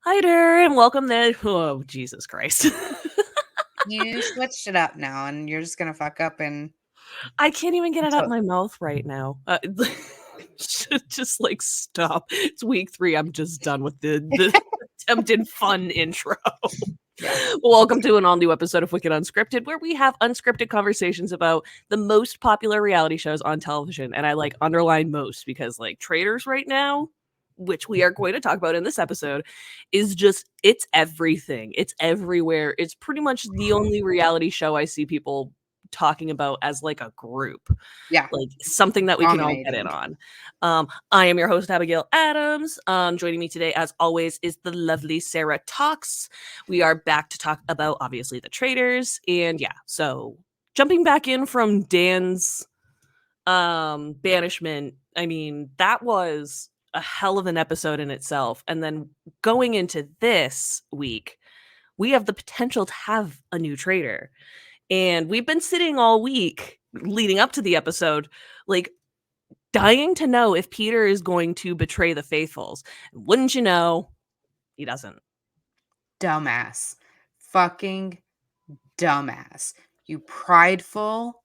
Hi there, and welcome to oh Jesus Christ. You switched it up now, and you're just gonna fuck up and I can't even get it out so my mouth right now. Just like stop. It's week 3. I'm just done with the attempted fun intro. yeah. Welcome to an all new episode of Wicked Unscripted, where we have unscripted conversations about the most popular reality shows on television. And I like underline most because like Traitors right now, which we are going to talk about in this episode, is just it's everything. It's everywhere. It's pretty much the only reality show I see people talking about as like a group, Yeah, like something that we can all get in dominating. on. I am your host, Abigail Adams. Joining me today, as always, is the lovely Sarah Talks. We are back to talk about obviously the Traitors, and yeah, so jumping back in from Dan's banishment. I mean, that was a hell of an episode in itself, and then going into this week, we have the potential to have a new traitor. And we've been sitting all week leading up to the episode, like dying to know if Peter is going to betray the faithfuls. Wouldn't you know, he doesn't. Dumbass. Fucking dumbass. You prideful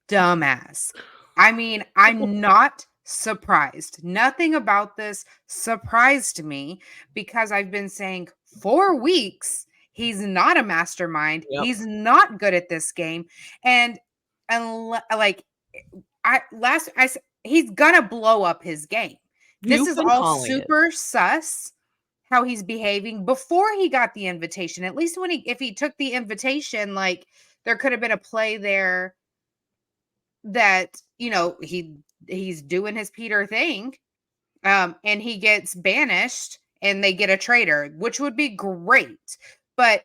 dumbass. I mean, I'm not surprised. Nothing about this surprised me because I've been saying for weeks he's not a mastermind. Yep. He's not good at this game. And like he's gonna blow up his game. This You've is been all calling it. super sus how he's behaving before he got the invitation. At least if he took the invitation, like there could have been a play there that he's doing his Peter thing, and he gets banished and they get a traitor, which would be great. But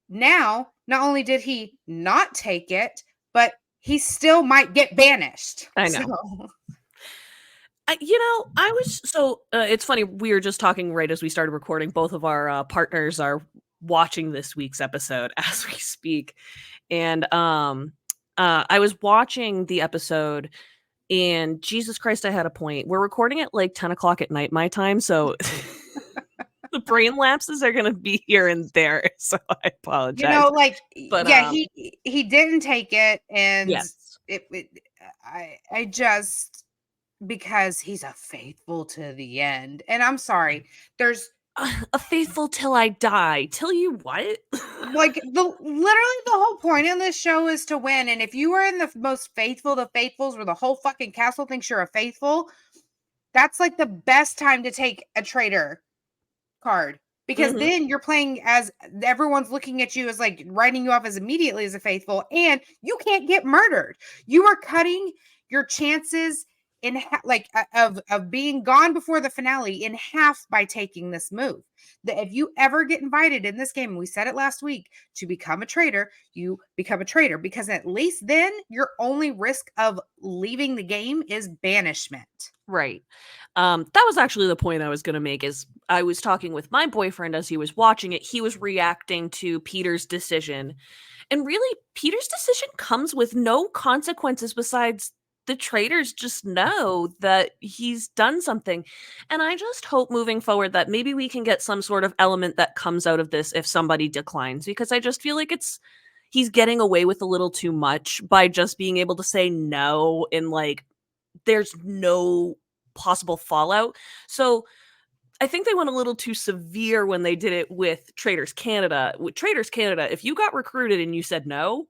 now, not only did he not take it, but he still might get banished. I So, know. I was so it's funny. We were just talking right as we started recording. Both of our partners are watching this week's episode as we speak, and I was watching the episode, and Jesus Christ, I had a point. We're recording at like 10 o'clock at night my time, so the brain lapses are gonna be here and there. So I apologize. like, But yeah, he didn't take it, and yes. I just because he's a faithful to the end. And I'm sorry, there's A faithful till I die. Till you what? like literally the whole point in this show is to win. And if you are in the most faithful, the faithfuls, where the whole fucking castle thinks you're a faithful, that's like the best time to take a traitor card. Because Mhm. then you're playing as everyone's looking at you as like writing you off as immediately as a faithful, and you can't get murdered. You are cutting your chances in of being gone before the finale in half by taking this move. That if you ever get invited in this game, and we said it last week, to become a traitor, you become a traitor, because at least then your only risk of leaving the game is banishment. Right. That was actually the point I was gonna make. Is I was talking with my boyfriend as he was watching it. He was reacting to Peter's decision, and really, Peter's decision comes with no consequences besides the traitors just know that he's done something. And I just hope moving forward that maybe we can get some sort of element that comes out of this if somebody declines, because I just feel like he's getting away with a little too much by just being able to say no, and like there's no possible fallout. So I think they went a little too severe when they did it with Traitors Canada. With Traitors Canada, if you got recruited and you said no,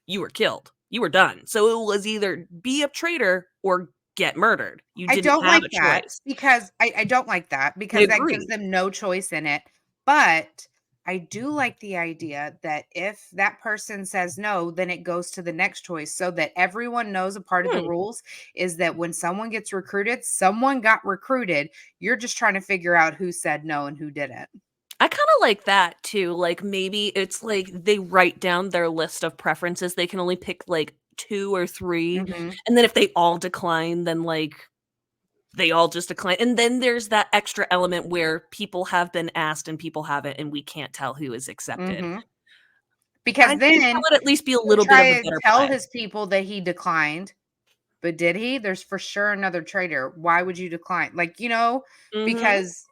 you were killed. You were done. So it was either be a traitor or get murdered. You I didn't don't have like a that choice. because I don't like that I because that gives agree. them no choice in it. But I do like the idea that if that person says no, then it goes to the next choice, so that everyone knows a part of the Hmm. rules is that when someone gets recruited, someone got recruited. You're just trying to figure out who said no and who didn't. I kind of like that too. Like maybe it's like they write down their list of preferences. They can only pick like 2 or 3. Mhm. And then if they all decline, then like they all just decline. And then there's that extra element where people have been asked and people haven't, and we can't tell who is accepted. Mhm. I Because think that then would at least be a he would little bit of a try to better tell play. his people that he declined. But did he? There's for sure another traitor. Why would you decline? Mhm. Because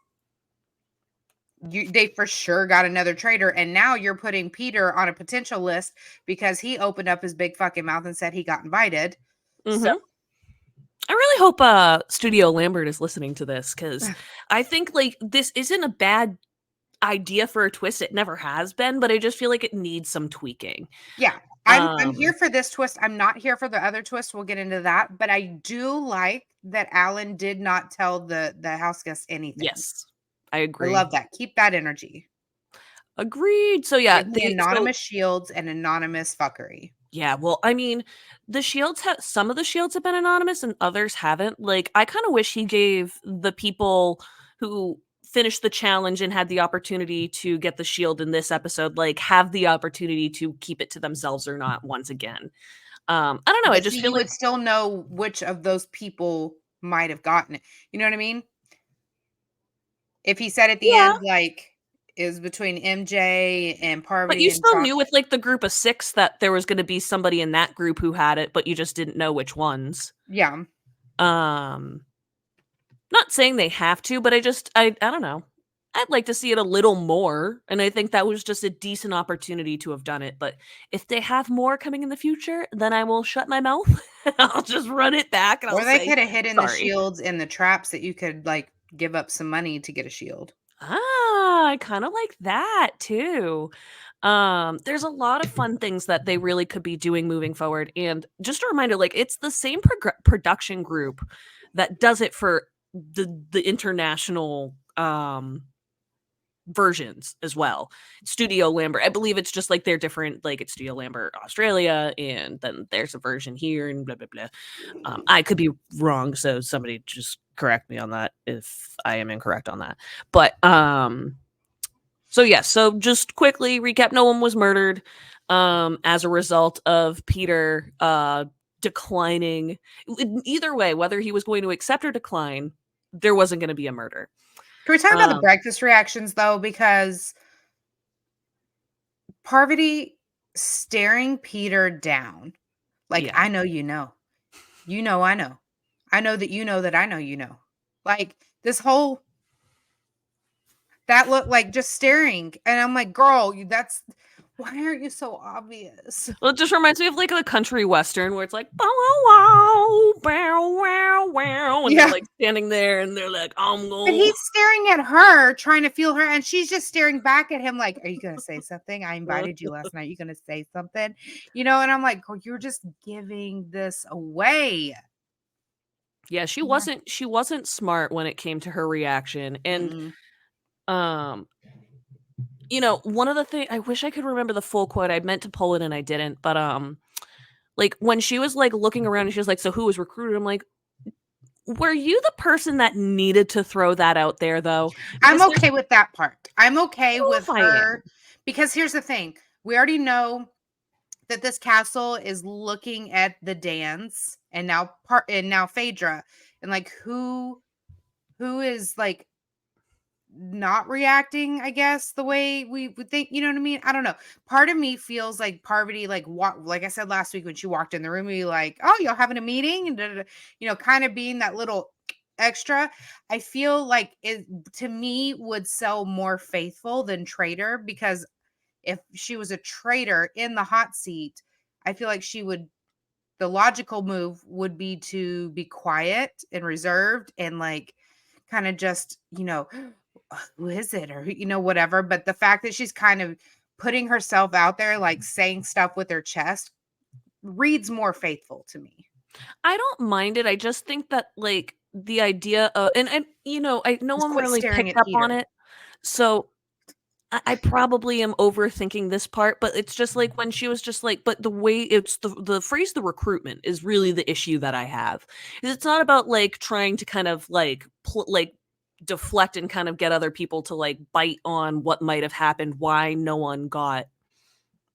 they for sure got another traitor, and now you're putting Peter on a potential list because he opened up his big fucking mouth and said he got invited. So Mm-hmm. I really hope Studio Lambert is listening to this, because I think like this isn't a bad idea for a twist. It never has been, but I just feel like it needs some tweaking. yeah, I'm here for this twist. I'm not here for the other twist. We'll get into that, but I do like that Alan did not tell the house guests anything. Yes, I I agree. love that. Keep that energy. Agreed. So yeah, Give me anonymous shields and anonymous fuckery. yeah, well, I mean, some of the shields have been anonymous and others haven't. Like, I kind of wish he gave the people who finished the challenge and had the opportunity to get the shield in this episode, like, have the opportunity to keep it to themselves or not once again. I don't know. I But just see, feel you like, would still know which of those people might have gotten it. You know what I mean? If he said at the yeah, end, like, it was between MJ and but Parvati you and still Josh. knew with like the group of 6 that there was going to be somebody in that group who had it, but you just didn't know which ones. Yeah. Um, Not saying they have to, but I don't know. I'd like to see it a little more, and I think that was just a decent opportunity to have done it, but if they have more coming in the future, then I will shut my mouth. I'll just run it back and Or I'll they say, could have hidden the "Sorry." shields in the traps that you could, like, give up some money to get a shield. I kinda like that too. There's a lot of fun things that they really could be doing moving forward, and just a reminder, like, it's the same production group that does it for the international, versions as well. Studio Lambert, I believe it's just like they're different, like it's Studio Lambert Australia, and then there's a version here and blah blah blah. I could be wrong, so somebody just correct me on that if I am incorrect on that. But so yeah, so just quickly recap, no one was murdered as a result of Peter declining. Either way, whether he was going to accept or decline, there wasn't going to be a murder. Can we talk about the Um, breakfast reactions, though? Because Parvati staring Peter down, like, yeah. I know you know. You know I know. I know that you know that I know you know. Like, this whole that look like just staring, and I'm like, "Girl, you that's why aren't you so obvious?" Well, it just reminds me of like a country western where it's like bow wow, bow wow wow, and they're Yeah. like standing there and they're like, I'm But going. he's staring at her, trying to feel her, and she's just staring back at him like, "Are you gonna say something? I invited you last night. You gonna say something?" You know, and I'm like, "Girl, you're just giving this away." Yeah, she wasn't smart when it came to her reaction. And Mm-mm. um, one of the things, I wish I could remember the full quote. I meant to pull it and I didn't, but like when she was like looking around and she was like, so who was recruited? I'm like, were you the person that needed to throw that out there though? I'm Because there's okay with that part. I'm okay with if I am. her because here's the thing. We already know that this castle is looking at the dance and now Phaedra, and like who is like not reacting, I guess, the way we would think, you know what I mean? I don't know. Part of me feels like Parvati, like what, like I said last week when she walked in the room, we like, oh, y'all having a meeting, and kind of being that little extra. I feel like it to me would sell more faithful than traitor, because if she was a traitor in the hot seat, I feel like the logical move would be to be quiet and reserved and like kind of just, who is it, or whatever. But the fact that she's kind of putting herself out there, like saying stuff with her chest, reads more faithful to me. I don't mind it. I just think that like the idea of and I no Just one quit really staring picked at up on Peter. it. So I probably am overthinking this part, but it's just like when she was just like, but the way it's the phrase the recruitment is really the issue that I have. Is it's not about like trying to kind of like like deflect and kind of get other people to like bite on what might have happened, why no one got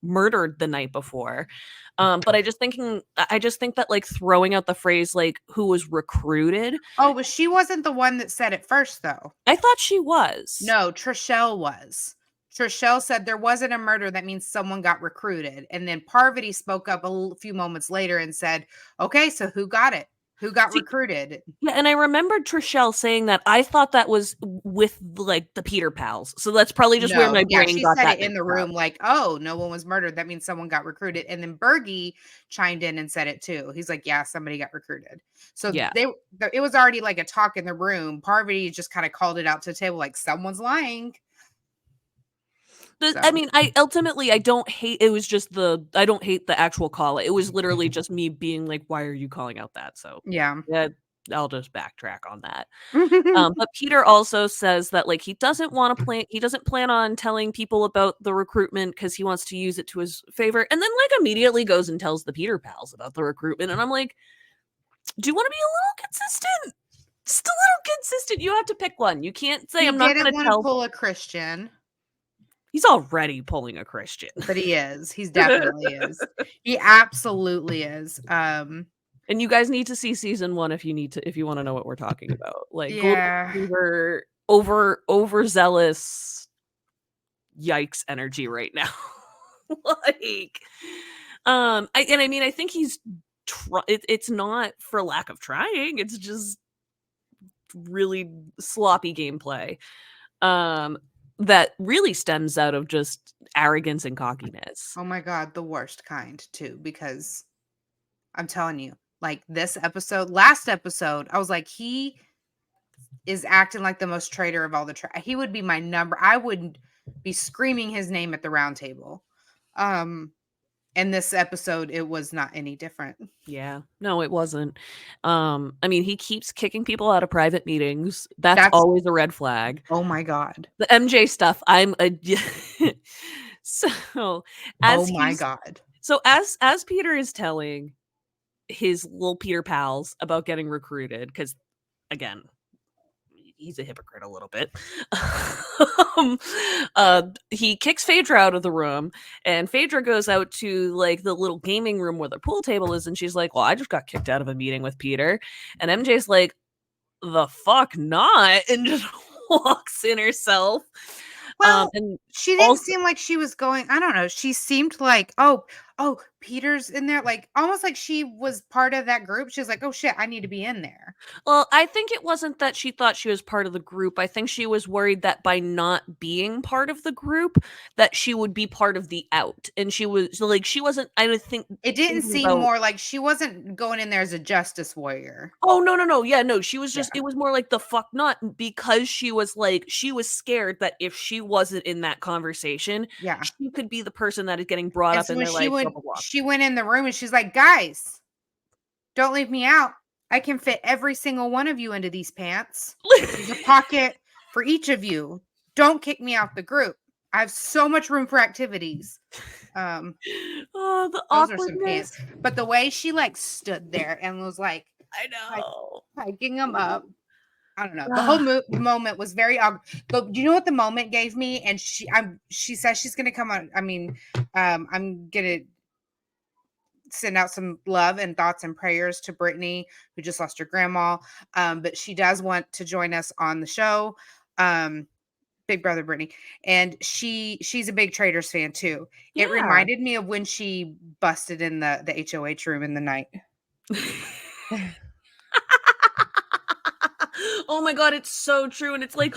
murdered the night before. But I just think that like throwing out the phrase like who was recruited, Oh, but she wasn't the one that said it first, though. I thought she was. No, Trishelle was. Trishelle said there wasn't a murder. That means someone got recruited. And then Parvati spoke up a few moments later and said, okay, so who got it? Who got See, recruited? yeah, and I remembered Trishelle saying that. I thought that was with like the Peter pals. So that's probably just where No, my yeah, brain she got said that it in mixed the up. room like, "Oh, no one was murdered. That means someone got recruited." And then Bergie chimed in and said it too. He's like, "Yeah, somebody got recruited." So Yeah. it was already like a talk in the room. Parvati just kind of called it out to the table like someone's lying. I So, mean, I don't hate it was just I don't hate the actual call. It was literally just me being like, why are you calling out that? So yeah. yeah, I'll just backtrack on that. But Peter also says that like he doesn't plan on telling people about the recruitment because he wants to use it to his favor, and then like immediately goes and tells the Peter pals about the recruitment, and I'm like, do you want to be a little consistent? Just a little consistent. You have to pick one. You can't say He I'm not didn't going to want to tell. pull a Christian, He's already pulling a Christian. but he is. He's definitely is. He absolutely is. And you guys need to see season 1 if you want to know what we're talking about. Like Golden Yeah. Retriever overzealous yikes energy right now. Like I mean I think he's it's not for lack of trying. It's just really sloppy gameplay. That really stems out of just arrogance and cockiness. Oh my god, the worst kind too, because I'm telling you, like this episode, last episode, I was like, he is acting like the most traitor of all the he would be my number. I would be screaming his name at the round table. In this episode, it was not any different. Yeah. No, it wasn't. I mean, he keeps kicking people out of private meetings. That's That's always a red flag. oh my god. The MJ stuff, I'm a so Oh as my he's god. as Peter is telling his little Peter pals about getting recruited, because again, he's a hypocrite a little bit. um, he kicks Phaedra out of the room, and Phaedra goes out to like the little gaming room where the pool table is, and she's like, "Well, I just got kicked out of a meeting with Peter," and MJ's like, "The fuck not," and just walks in herself. Well, And she didn't also, seem like she was going, I don't know. She seemed like, oh, Peter's in there, like almost like she was part of that group. She was like, oh shit, I need to be in there. well, I think it wasn't that she thought she was part of the group. I think she was worried that by not being part of the group, that she would be part of the out. And she was like, she wasn't, I would think, It didn't thinking seem about, more like she wasn't going in there as a justice warrior. oh, no, no, no. Yeah, no, she was just, Yeah. it was more like the fuck not, because she was like, she was scared that if she wasn't in that conversation, Yeah. she could be the person that is getting brought And up so and when they're like, blah, blah, blah. she went in the room and she's like, guys, don't leave me out. I can fit every single one of you into these pants. There's a pocket for each of you. Don't kick me out the group. I have so much room for activities. Um, Oh, the those are some pants. awkwardness. But the way she like stood there and was like I hi- know. hiking them up, I don't know. The whole moment was very awkward. But do you know what the moment gave me? And she says she's gonna come on. I mean, I'm gonna send out some love and thoughts and prayers to Brittany, who just lost her grandma. But she does want to join us on the show. Big brother Brittany. And she's a big Traitors fan too. It Yeah. reminded me of when she busted in the HOH room in the night. Oh my god, it's so true. And it's like,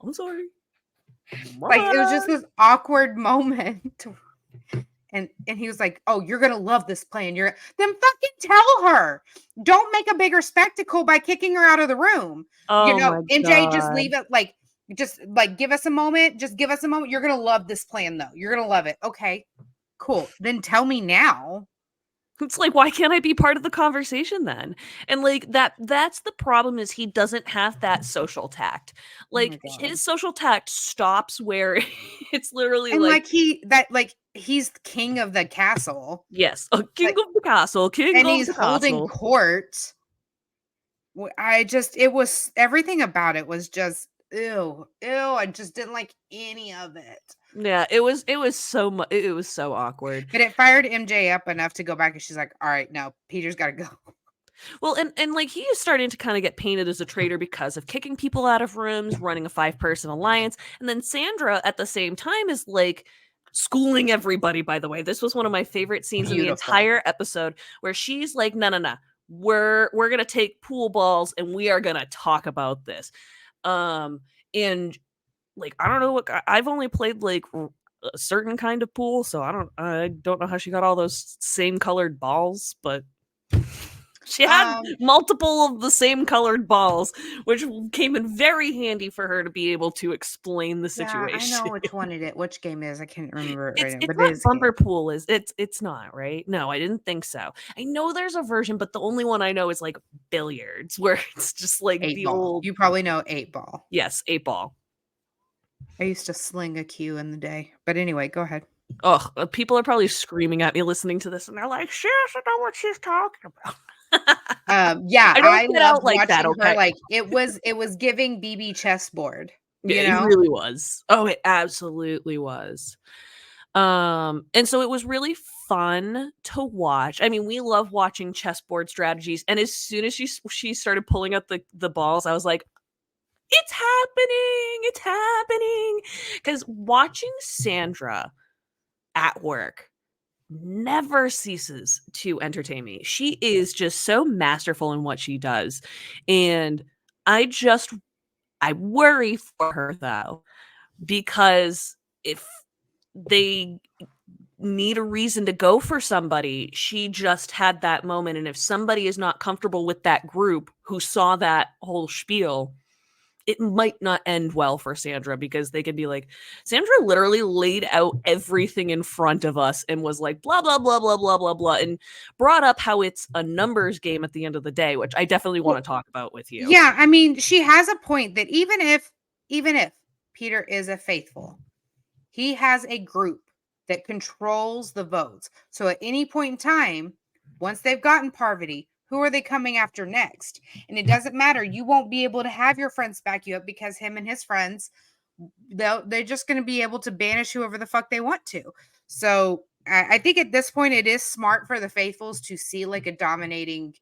I'm sorry. Like it was Bye. just this awkward moment. And he was like, "Oh, you're gonna love this plan. You're then fucking tell her. Don't make a bigger spectacle by kicking her out of the room. You Oh know, my MJ, just god. leave it like just like give us a moment. Just give us a moment. You're gonna love this plan though. You're gonna love it. Okay, cool. Then tell me now. It's like, why can't I be part of the conversation then? And like that's the problem is he doesn't have that social tact. Oh my Like god. his social tact stops where it's literally And like, like he's king of the castle. yes, a king Like of the castle, king and of he's the holding castle. court. I just it was everything about it was just ew. I just didn't like any of it. Yeah, it was so awkward. But it fired MJ up enough to go back and she's like, "All right, no, Peter's got to go." Well, and like he is starting to kind of get painted as a traitor because of kicking people out of rooms, running a 5-person alliance, and then Sandra at the same time is like schooling everybody. By the way, this was one of my favorite scenes in the Beautiful. entire episode where she's like, "No, no, no. we're gonna take pool balls and we are gonna talk about this. And like I don't know what I've only played like a certain kind of pool, so I don't know how she got all those same colored balls, but she had multiple of the same colored balls, which came in very handy for her to be able to explain the Yeah, I situation. know which game is. I can't remember it right now, It's but it not is a game. bumper pool, is it's not, right? No, I didn't think so. I know there's a version, but the only one I know is like billiards, where it's just like 8 the ball. old You probably know 8 ball. yes, 8 ball. I used to sling a cue in the day. But anyway, go ahead. Ugh, people are probably screaming at me listening to this, and they're like, "She doesn't know what she's talking about." Yeah, I don't I get out loved like that, watching her, okay? like, it was giving BB chessboard, Yeah, you it know? really was. Oh, it absolutely was. And so it was really fun to watch. I mean, we love watching chessboard strategies, and as soon as she started pulling up the balls, I was like, "It's happening! It's happening!" Because watching Sandra at work never ceases to entertain me. She is just so masterful in what she does, and I just I worry for her though, because if they need a reason to go for somebody, she just had that moment, and if somebody is not comfortable with that group who saw that whole spiel, it might not end well for Sandra, because they could be like, Sandra literally laid out everything in front of us and was like, blah, blah, blah, blah, blah, blah, blah, and brought up how it's a numbers game at the end of the day, which I definitely want to Well, talk about with you. yeah, I mean, she has a point that even if Peter is a faithful, he has a group that controls the votes. So at any point in time, once they've gotten Parvati, who are they coming after next? And it doesn't matter. You won't be able to have your friends back you up, because him and his friends, they're just going to be able to banish whoever the fuck they want to. So I think at this point it is smart for the faithfuls to see like a dominating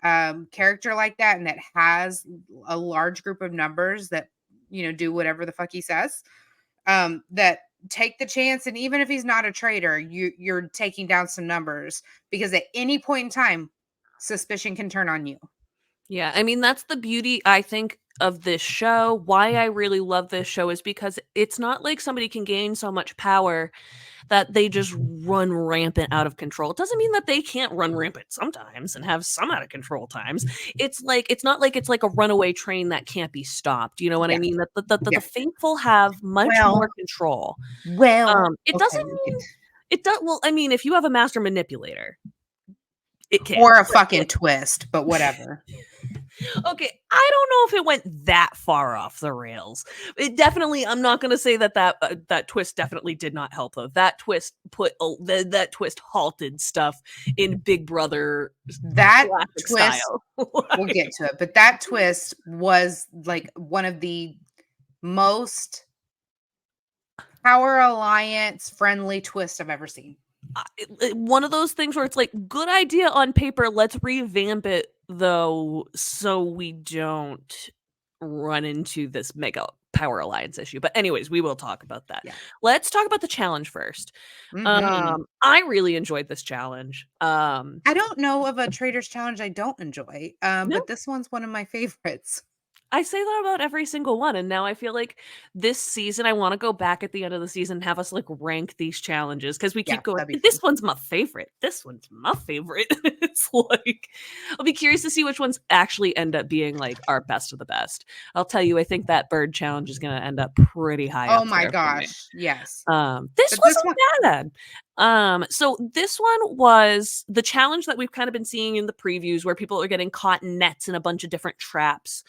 character like that, and that has a large group of numbers that do whatever the fuck he says, that take the chance. And even if he's not a traitor, you're taking down some numbers, because at any point in time suspicion can turn on you. Yeah, I mean, that's the beauty, I think, of this show. Why I really love this show is because it's not like somebody can gain so much power that they just run rampant out of control. It doesn't mean that they can't run rampant sometimes and have some out of control times. It's like it's not like it's like a runaway train that can't be stopped. You know what I Yeah, mean? That the yeah. faithful have much more Well, control. It okay, doesn't mean it does. Well, I mean, if you have a master manipulator, it can. or a But fucking twist, but whatever. okay, I don't know if it went that far off the rails. It definitely, I'm not going to say that twist definitely did not help though. That twist that twist halted stuff in Big Brother That classic twist, style. we'll get to it, but that twist was like one of the most Power Alliance friendly twists I've ever seen. One of those things where it's like, good idea on paper, let's revamp it though, so we don't run into this mega power alliance issue. But anyways, we will talk about that. Yeah. Let's talk about the challenge first. Mhm. I really enjoyed this challenge. I don't know of a Traitors challenge I don't enjoy, No, but this one's one of my favorites. I say that about every single one, and now I feel like this season I wanna go back at the end of the season and have us, like, rank these challenges, because we Yeah, keep going, that'd be "This fun. one's my favorite. This one's my favorite." It's like I'll be curious to see which ones actually end up being, like, our best of the best. I'll tell you, I think that bird challenge is gonna end up pretty high Oh up my there for me. gosh, yes. This But this wasn't one bad. So this one was the challenge that we've kind of been seeing in the previews, where people are getting caught in nets in a bunch of different traps.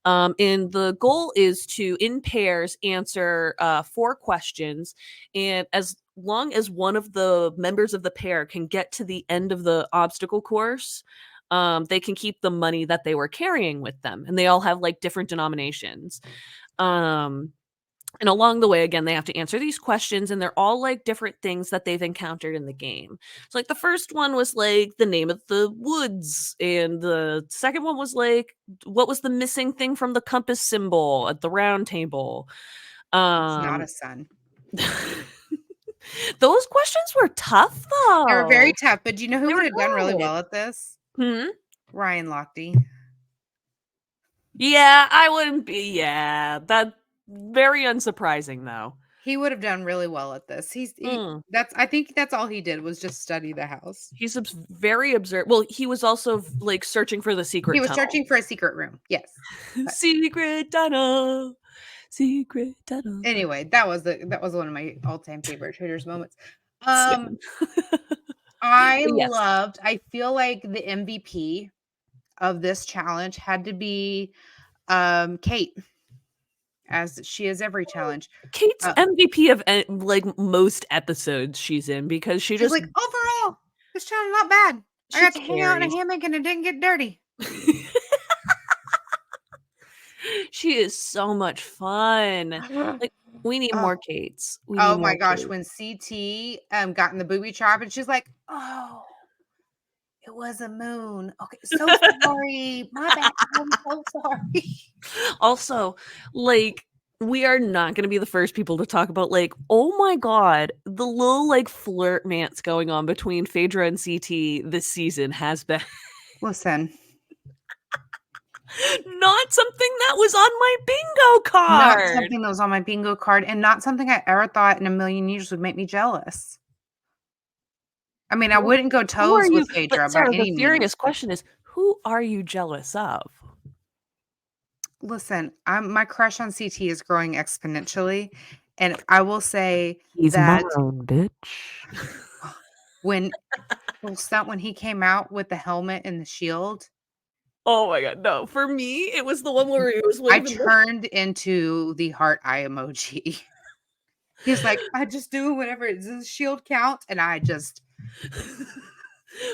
And the goal is to, in pairs, answer 4 questions. And as long as one of the members of the pair can get to the end of the obstacle course, they can keep the money that they were carrying with them. And they all have like different denominations. Um, and along the way, again, they have to answer these questions, and they're all like different things that they've encountered in the game. So, like, the first one was like the name of the woods, and the second one was like, what was the missing thing from the compass symbol at the round table? it's not Um, a sun. those questions were tough, They were very though. tough, but do you know who They would were have done really good. well at this? Hmm? Ryan Lochte. Yeah, I wouldn't be. Yeah, that very unsurprising though. He would have done really well at this. Mm. I think that's all he did was just study the house. He's very observant. Well, he was also like searching for the He secret was tunnel. searching for a secret room. Yes. But Secret tunnel. Secret tunnel. anyway, that was one of my all-time favorite Traitors moments. Same. Yes. I feel like the MVP of this challenge had to be Kate, as she is every challenge. Kate's MVP of like most episodes she's in because she She's just like, overall, this challenge not bad. I she got to hang out in carries. a hammock and it didn't get dirty. She is so much fun. Like we need Oh, more Kates. We need oh my more gosh, Kates. when CT got in the booby trap and she's like, "Oh, it was a moon. Okay, so sorry. My bad. I'm so sorry." Also, like we are not going to be the first people to talk about like, oh my god, the little like flirt mance going on between Phaedra and CT this season has been Listen, not something that was on my bingo not card. something that was on my bingo card and not something I ever thought in a million years would make me jealous. I mean, I Who wouldn't go who are toes you? with Phaedra But by Sarah, the any means. serious question is, who are you jealous of? Listen, my crush on CT is growing exponentially, and I will say He's that mine, bitch. when when he came out with the helmet and the shield, Oh my god, no. For me, it was the one where he was I waving the turned into the heart eye emoji. He's like, "I just do whatever. Does the shield count?" And I just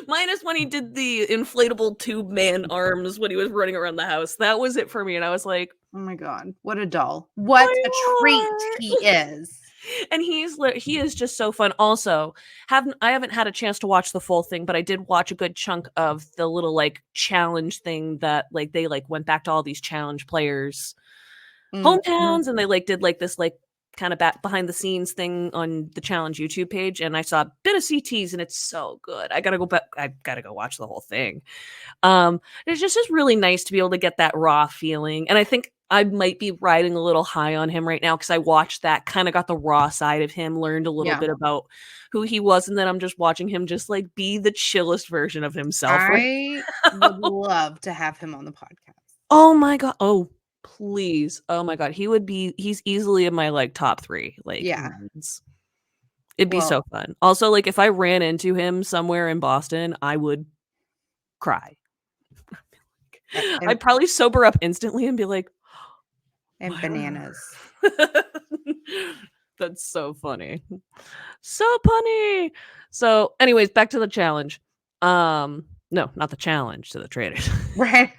minus when he did the inflatable tube man arms when he was running around the house. That was it for me. And I was like, oh my god, what a doll. What my a treat heart. he is. And he is just so fun. Also, I haven't had a chance to watch the full thing, but I did watch a good chunk of the little like challenge thing that like they like went back to all these challenge players Mhm. hometowns and they like did like this like kind of back behind the scenes thing on the challenge YouTube page and I saw a bit of CTs and it's so good. I gotta go back. I gotta go watch the whole thing. It's just really nice to be able to get that raw feeling. And I think I might be riding a little high on him right now because I watched that, kind of got the raw side of him, learned a little Yeah. bit about who he was, and then I'm just watching him just like be the chillest version of himself right I would now. love to have him on the podcast. Oh my god. Oh, please. Oh my god. He's easily in my like top 3 like Yeah. wins. It'd be Well, so fun. Also, like if I ran into him somewhere in Boston, I would cry. and I'd probably sober up instantly and be like, Myra. bananas. That's so funny. So funny. So, anyways, back to the challenge. No, not the challenge, to the Traitors. Right.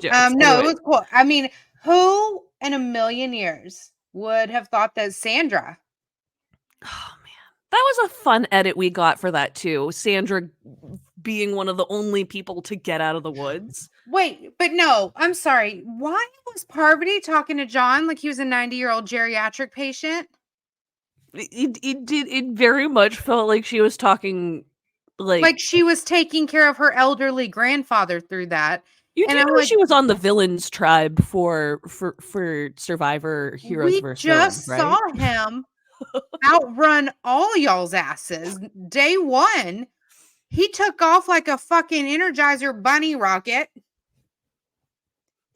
Jokes. No, it Anyways. was cool. I mean, who in a million years would have thought that Sandra? Oh man. That was a fun edit we got for that too. Sandra being one of the only people to get out of the woods. Wait, but no, I'm sorry. Why was Parvati talking to John like he was a 90-year-old geriatric patient? It very much felt like she was talking like Like she was taking care of her elderly grandfather through that. you do And I'm know like, she was on the villains tribe for Survivor Heroes we vs. Villains, just right? saw him outrun all y'all's asses. Day one, he took off like a fucking Energizer bunny rocket.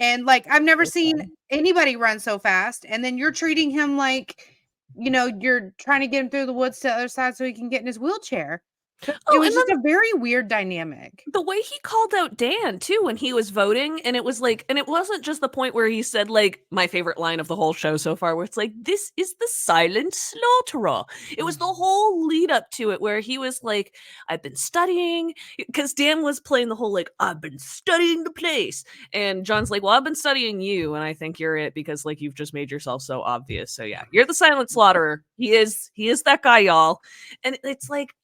And like, I've never seen anybody run so fast. And then you're treating him like, you're trying to get him through the woods to the other side so he can get in his wheelchair. It Oh, was and just then a very weird dynamic. the way he called out Dan too when he was voting, and it was like, and it wasn't just the point where he said like my favorite line of the whole show so far, where it's like, "This is the silent slaughterer." It was the whole lead up to it where he was like, "I've been studying," because Dan was playing the whole like, "I've been studying the place," and John's like, "Well, I've been studying you, and I think you're it because like you've just made yourself so obvious." So yeah, you're the silent slaughterer. He is that guy, y'all, and it's like.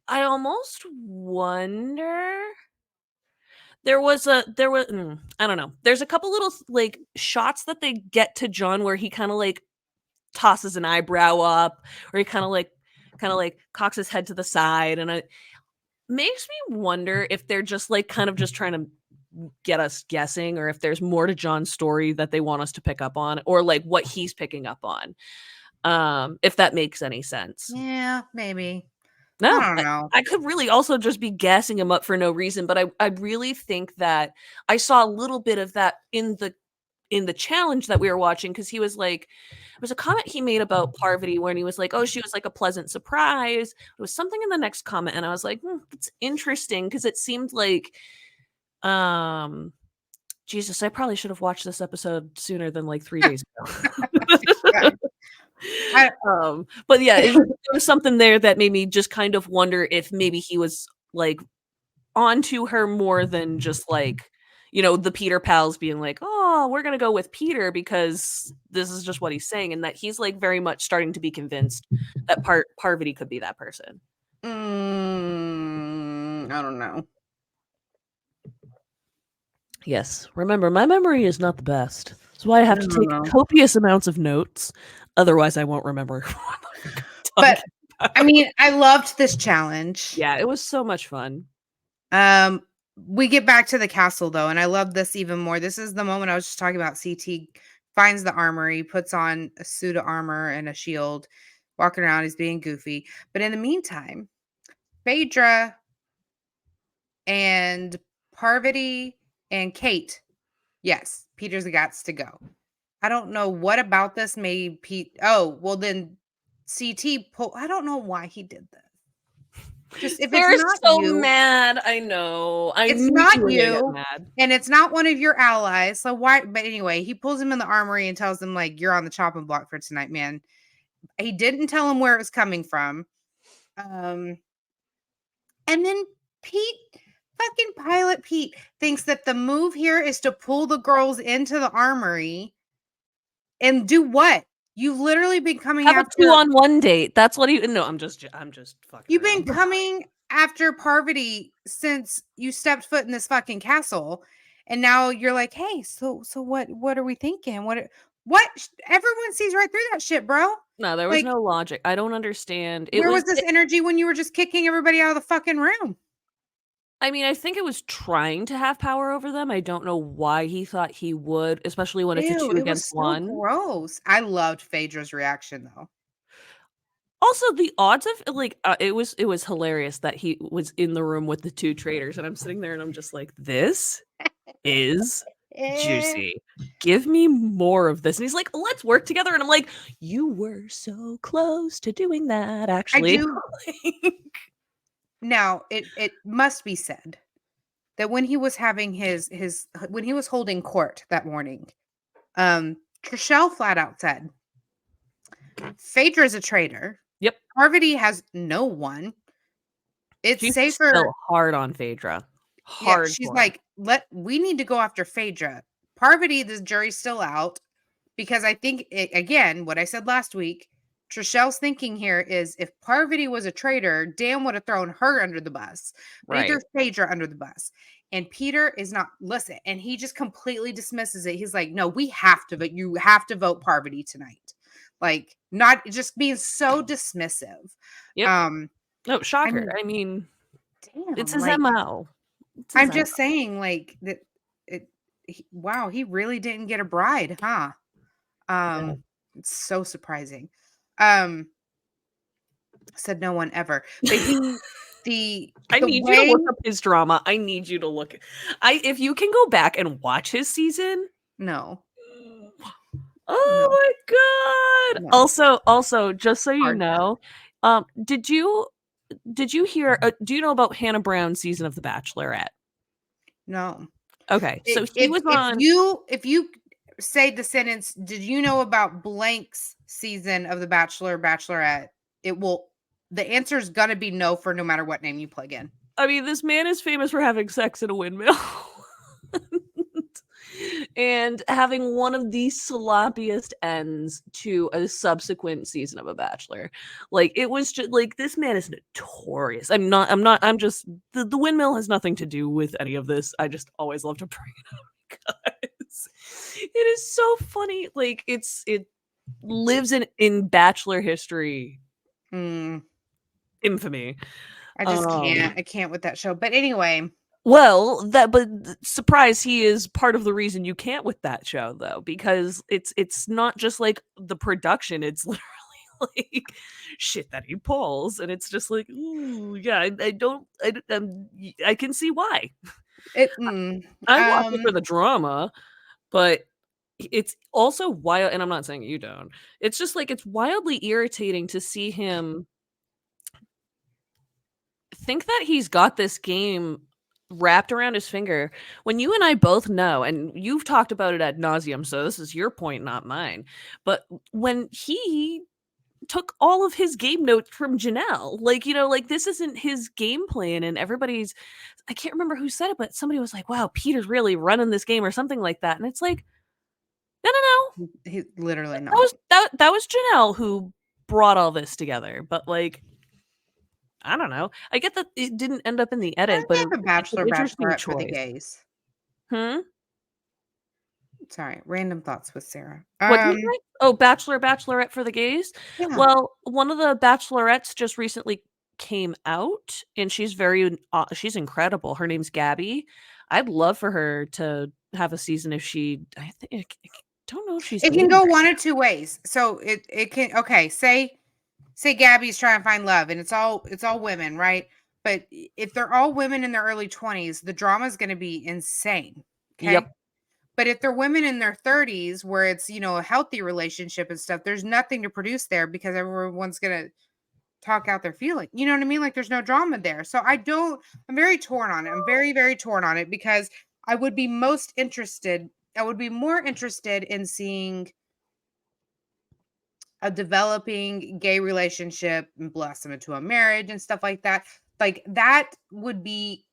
I almost wonder I don't know. There's a couple little like shots that they get to John where he kind of like tosses an eyebrow up or he kind of like cocks his head to the side and makes me wonder if they're just like kind of just trying to get us guessing, or if there's more to John's story that they want us to pick up on, or like what he's picking up on. If that makes any sense. Yeah, maybe. I No, don't know. I could really also just be gassing him up for no reason, but I really think that I saw a little bit of that in the challenge that we were watching, because he was like, there was a comment he made about Parvati when he was like, oh, she was like a pleasant surprise. It was something in the next comment, and I was like, that's interesting, because it seemed like, um, Jesus, I probably should have watched this episode sooner than like 3 days ago. I But yeah, there was something there that made me just kind of wonder if maybe he was like onto her more than just like, the Peter pals being like, oh, we're gonna go with Peter because this is just what he's saying, and that he's like very much starting to be convinced that Parvati could be that person. I don't know. Yes, remember, my memory is not the best. That's why I have to take No. copious amounts of notes. Otherwise, I won't remember what I'm But talking about. I mean, I loved this challenge. Yeah, it was so much fun. We get back to the castle though, and I love this even more. This is the moment I was just talking about. CT finds the armory, puts on a suit of armor and a shield, walking around. He's being goofy. But in the meantime, Phaedra and Parvati and Kate, yes, Peter's got to go. I don't know what about this made Pete. Oh, well, then CT pull. I don't know why he did this. Just if it's They're not so you, mad. I know. I it's knew not you were gonna get you, mad. and it's not one of your allies. So why? But anyway, he pulls him in the armory and tells him like, "You're on the chopping block for tonight, man." He didn't tell him where it was coming from. Um, and then Pete, fucking Pilot Pete, thinks that the move here is to pull the girls into the armory and do what? You've literally been coming Have a after 2-on-1 date. That's what he. No, I'm just fucking you've around. been coming after Parvati since you stepped foot in this fucking castle. And now you're like, "Hey, so what are we thinking? What everyone sees right through that shit, bro." No, there was Like, no logic. I don't understand. where was this energy when you were just kicking everybody out of the fucking room? I mean, I think it was trying to have power over them. I don't know why he thought he would, especially when it's a Ew, 2 it was against so 1. gross. I loved Phaedra's reaction though. Also, the odds of like, it was hilarious that he was in the room with the 2 traitors, and I'm sitting there and I'm just like, "This is Eh, juicy. Give me more of this." And he's like, "Let's work together." And I'm like, "You were so close to doing that, I actually." do now. It must be said that when he was having his when he was holding court that morning, Trishelle flat out said, "Phaedra is a traitor. Yep. Parvati has no one. It's She's safer." still hard on Phaedra. Yeah, she's Hardcore. like, we need to go after Phaedra. Parvati, the jury's still out because I think again, what I said last week, Trishelle's thinking here is if Parvati was a traitor, Dan would have thrown her under the bus, but he threw Right. Phaedra under the bus. And Peter is not listen, and he just completely dismisses it. He's like, "No, we have to vote. You have to vote Parvati tonight." Like, not just being so dismissive. Yep. Um, No, I shocker. mean, I mean, it's damn, his like MO. It's his I'm MO. just saying, like that. Wow, he really didn't get a bride, huh? Yeah. It's so surprising. Um, said no one ever, but he, I the need you to way, look up his drama. I need you to look. I If you can go back and watch his season. no, Oh no, my god. no, Also, just so you hard pass. know, did you hear do you know about Hannah Brown's season of The Bachelorette? No. Okay. So he If was if on. you if you say the sentence, "Did you know about blank's season of The Bachelor, Bachelorette?" It will. The answer is gonna be no for no matter what name you plug in. I mean, this man is famous for having sex in a windmill. And having one of the sloppiest ends to a subsequent season of a Bachelor. Like, it was just like, this man is notorious. I'm just the windmill has nothing to do with any of this. I just always love to bring it up because it is so funny. Like, it lives in Bachelor history Mm. infamy. I just can't. I can't with that show. But anyway. Well, but surprise, he is part of the reason you can't with that show though, because it's not just like the production, it's literally like shit that he pulls, and it's just like, ooh, yeah, I can see why. I watch it for the drama, but it's also wild, and I'm not saying you don't. It's just like it's wildly irritating to see him think that he's got this game wrapped around his finger when you and I both know, and you've talked about it ad nauseum, so this is your point, not mine. But when he took all of his game notes from Janelle, like, like this isn't his game plan, and I can't remember who said it, but somebody was like, wow, Peter's really running this game or something like that. And it's like, no. He's literally not. That was Janelle who brought all this together, but like, I don't know. I get that it didn't end up in the edit, but Have a it's an bachelor, interesting bachelorette for the choice. gays. Sorry, random thoughts with Sarah. What did you say? Oh, bachelor, bachelorette for the gays? Yeah. Well, one of the bachelorettes just recently came out, and she's she's incredible. Her name's Gabby. I'd love for her to have a season if I don't know if she's It can go one or two ways. So it can, okay, say Gabby's trying to find love, and it's all women, right? But if they're all women in their early 20s, the drama is going to be insane. Okay. Yep. But if they're women in their 30s, where it's, a healthy relationship and stuff, there's nothing to produce there because everyone's going to talk out their feeling. You know what I mean? Like there's no drama there. So I'm very torn on it. I'm very, very torn on it because I would be more interested in seeing a developing gay relationship and blossom into a marriage and stuff like that. Like that would be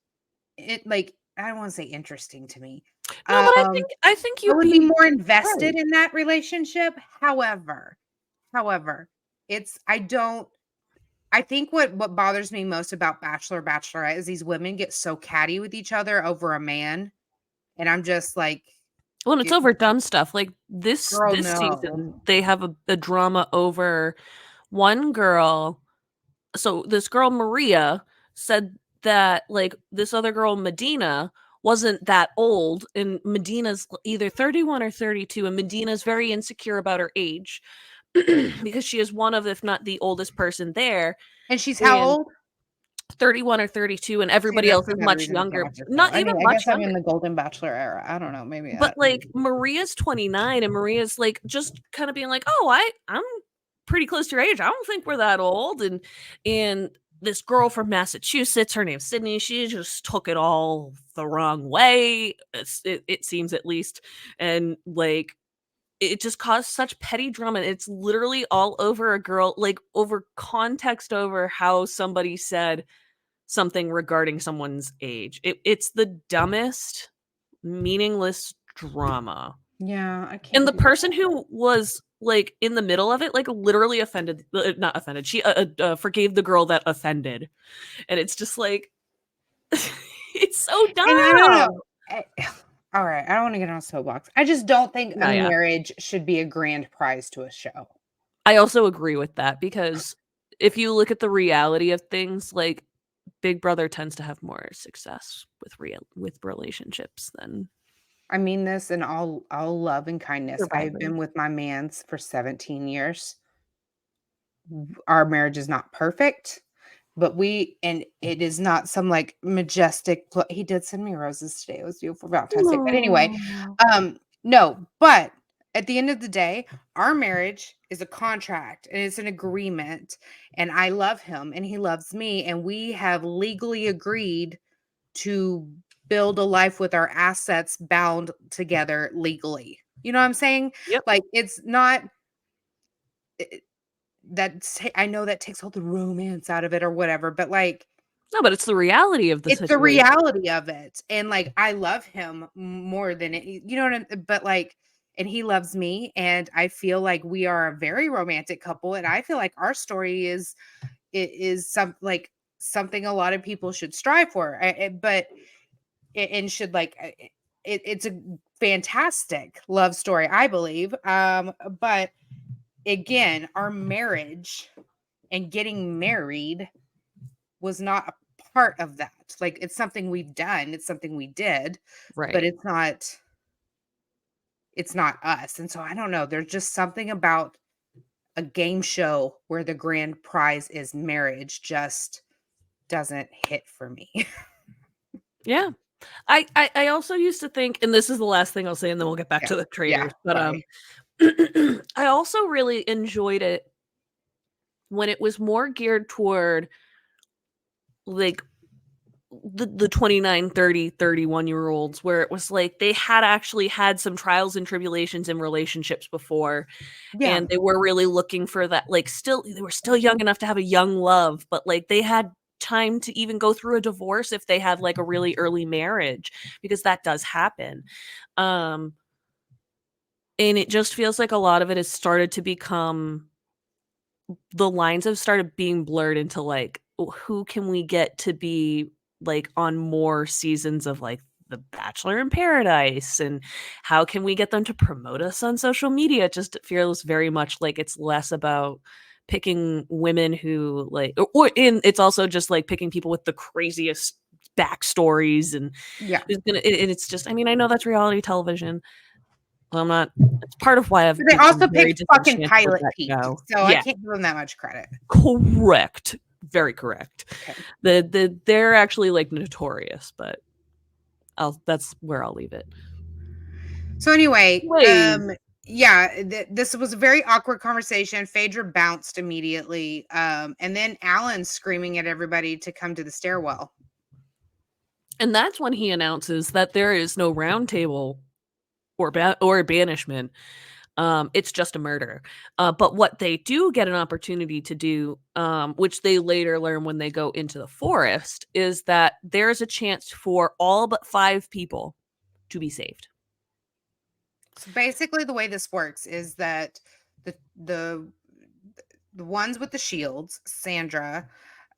it. Like, I don't want to say interesting to me. No, but I think I you'd would be more invested right. in that relationship. However, I think what bothers me most about Bachelor Bachelorette is these women get so catty with each other over a man. And I'm just like, well, it's over dumb stuff. Like this girl, no. season, they have a drama over one girl. So this girl Maria said that like this other girl Medina wasn't that old, and Medina's either 31 or 32, and Medina's very insecure about her age because she is one of, if not the oldest person there. And she's how old? 31 or 32, and everybody else is much younger. Not even I much guess I'm younger. in the Golden Bachelor era. I don't know, maybe. But like Maria's 29, and Maria's like just kind of being like, "Oh, I'm pretty close to your age. I don't think we're that old." And this girl from Massachusetts, her name's Sydney, she just took it all the wrong way. It seems, at least, and like it just caused such petty drama. It's literally all over a girl, like over context over how somebody said something regarding someone's age. It's the dumbest, meaningless drama. Yeah, I can't. And the person who was like in the middle of it, like literally not offended. She forgave the girl that offended, and it's just like, it's so dumb. And I don't know. All right, I don't want to get on a soapbox. I just don't think a marriage should be a grand prize to a show. I also agree with that, because if you look at the reality of things, like Big Brother tends to have more success with relationships than. I mean this in all love and kindness. I've been with my mans for 17 years. Our marriage is not perfect, but it is not some like majestic. He did send me roses today. It was beautiful Valentine's Day. But anyway, no, but at the end of the day, our marriage is a contract and it's an agreement, and I love him and he loves me, and we have legally agreed to build a life with our assets bound together legally. You know what I'm saying? Yep. Like it's not I know that takes all the romance out of it or whatever, but like, no, but it's the reality of the it's situation. the reality of it. And like, I love him more than it, you know what I mean? But like, and he loves me, and I feel like we are a very romantic couple, and I feel like our story is something a lot of people should strive for. Should like it's a fantastic love story, I believe. But again, our marriage and getting married was not a part of that. Like, it's something we've done, it's something we did, but Right. it's not us. And so I don't know, there's just something about a game show where the grand prize is marriage just doesn't hit for me. Yeah. I also used to think, and this is the last thing I'll say, and then we'll get back Yeah. to the Yeah. Traitors, but, Bye. I also really enjoyed it when it was more geared toward, like, the 29, 30, 31 year olds, where it was like they had actually had some trials and tribulations in relationships before, Yeah. and they were really looking for that, like, still they were still young enough to have a young love, but, like, they had time to even go through a divorce if they had, like, a really early marriage, because that does happen. Um, and it just feels like a lot of it has started to become, the lines have started being blurred into, like, who can we get to be, like, on more seasons of, like, The Bachelor in Paradise, and how can we get them to promote us on social media? It just feels very much like it's less about picking women who, like, and it's also just, like, picking people with the craziest backstories, and Yeah. it's just, I mean, I know that's reality television. I'm not, it's part of why I've But they become also very picked fucking disenchanted with Pilot that Pete, show. so I Yeah. can't give them that much credit. Correct. Very correct. Okay. They're actually, like, notorious, but that's where I'll leave it. So anyway, Wait. yeah, this was a very awkward conversation. Phaedra bounced immediately, and then Alan screaming at everybody to come to the stairwell. And that's when he announces that there is no round table or banishment. It's just a murder. But what they do get an opportunity to do, which they later learn when they go into the forest, is that there's a chance for all but 5 people to be saved. So basically, the way this works is that the the the ones with the shields, Sandra,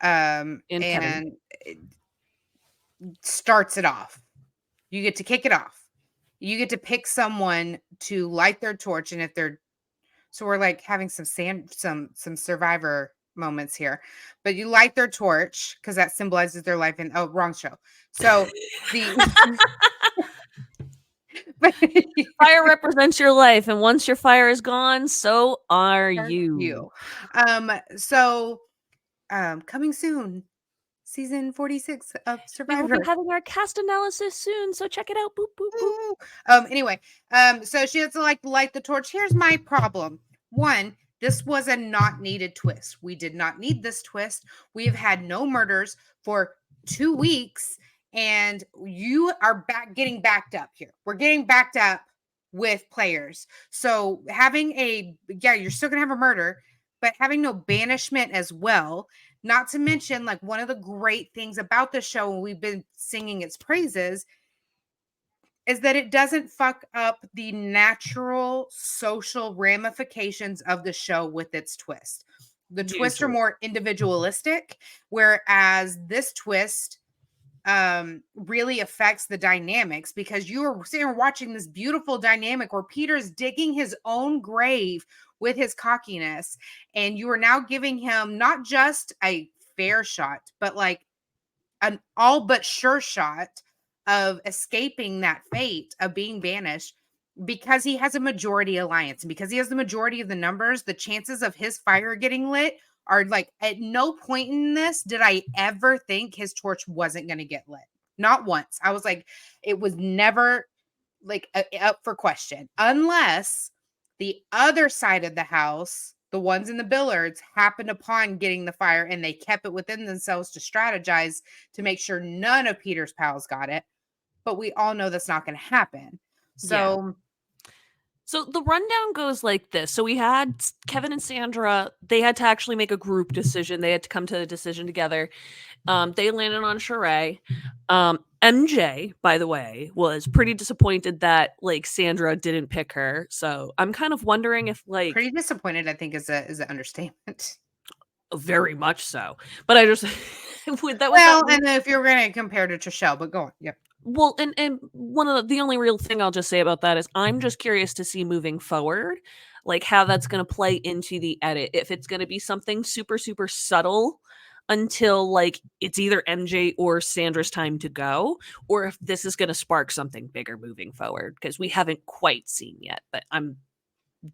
And Kevin. and it starts it off. You get to kick it off. You get to pick someone to light their torch, and if they're so we're like having some survivor moments here, but you light their torch because that symbolizes their life. In oh, wrong show. So the but Fire represents your life, and once your fire is gone, so are are you. you. So coming soon, season 46 of We will be Survivor. having our cast analysis soon, so check it out. Boop, boop, boop. Woo. Anyway, so she has to like light the torch. Here's my problem. One, this was a not needed twist. We did not need this twist. We have had no murders for 2 weeks, and you are getting backed up here. We're getting backed up with players. So having you're still gonna have a murder, but having no banishment as well. Not to mention, like, one of the great things about the show, and we've been singing its praises, is that it doesn't fuck up the natural social ramifications of the show with its twist. The twists are Usually. more individualistic, whereas this twist really affects the dynamics, because you are sitting watching this beautiful dynamic where Peter's digging his own grave with his cockiness, and you are now giving him not just a fair shot, but like an all but sure shot of escaping that fate of being banished, because he has a majority alliance, and because he has the majority of the numbers. The chances of his fire getting lit are like, at no point in this did I ever think his torch wasn't going to get lit. Not once. I was like, it was never like up for question, unless the other side of the house, the ones in the billards, happened upon getting the fire, and they kept it within themselves to strategize to make sure none of Peter's pals got it. But we all know that's not going to happen. Yeah. So So the rundown goes like this. So we had Kevin and Sandra. They had to actually make a group decision. They had to come to a decision together. They landed on Sheree. MJ, by the way, was pretty disappointed that, like, Sandra didn't pick her. So I'm kind of wondering if, like, pretty disappointed, I think, is an understatement. very much so. But I just that was that Well, and if you're going to compare to Trishelle, but go on. Yep. well, and one of the only real thing I'll just say about that is I'm just curious to see moving forward, like, how that's going to play into the edit. If it's going to be something super super subtle, until like it's either MJ or Sandra's time to go, or if this is going to spark something bigger moving forward, because we haven't quite seen yet, but I'm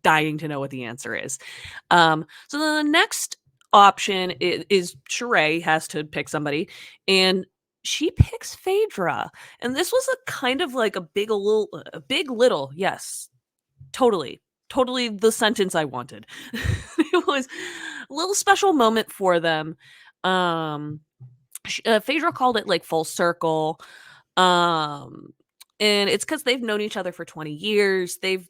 dying to know what the answer is. So then the next option is Sheree has to pick somebody, and she picks Phaedra. And this was a kind of like a big little, yes, totally the sentence I wanted. It was a little special moment for them. Phaedra called it like full circle. Um, and it's because they've known each other for 20 years. They've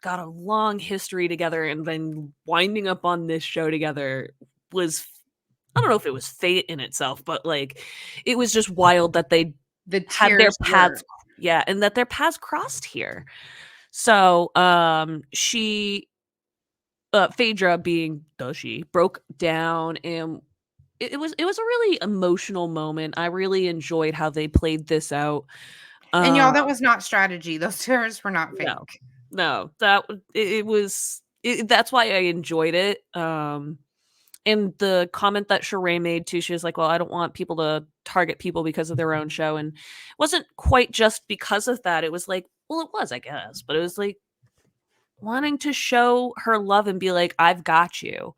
got a long history together, and then winding up on this show together was, I don't know if it was fate in itself, but like it was just wild that they The had their tears paths, were. yeah, and that their paths crossed here. So Phaedra, being she, broke down, and it was a really emotional moment. I really enjoyed how they played this out. And y'all, Um, that was not strategy. Those tears were not no, fake. no, it was that's why I enjoyed it. And the comment that Sheree made too, she was like, "Well, I don't want people to target people because of their own show," and it wasn't quite just because of that. It was like, well, it was, I guess, but it was like wanting to show her love and be like, "I've got you."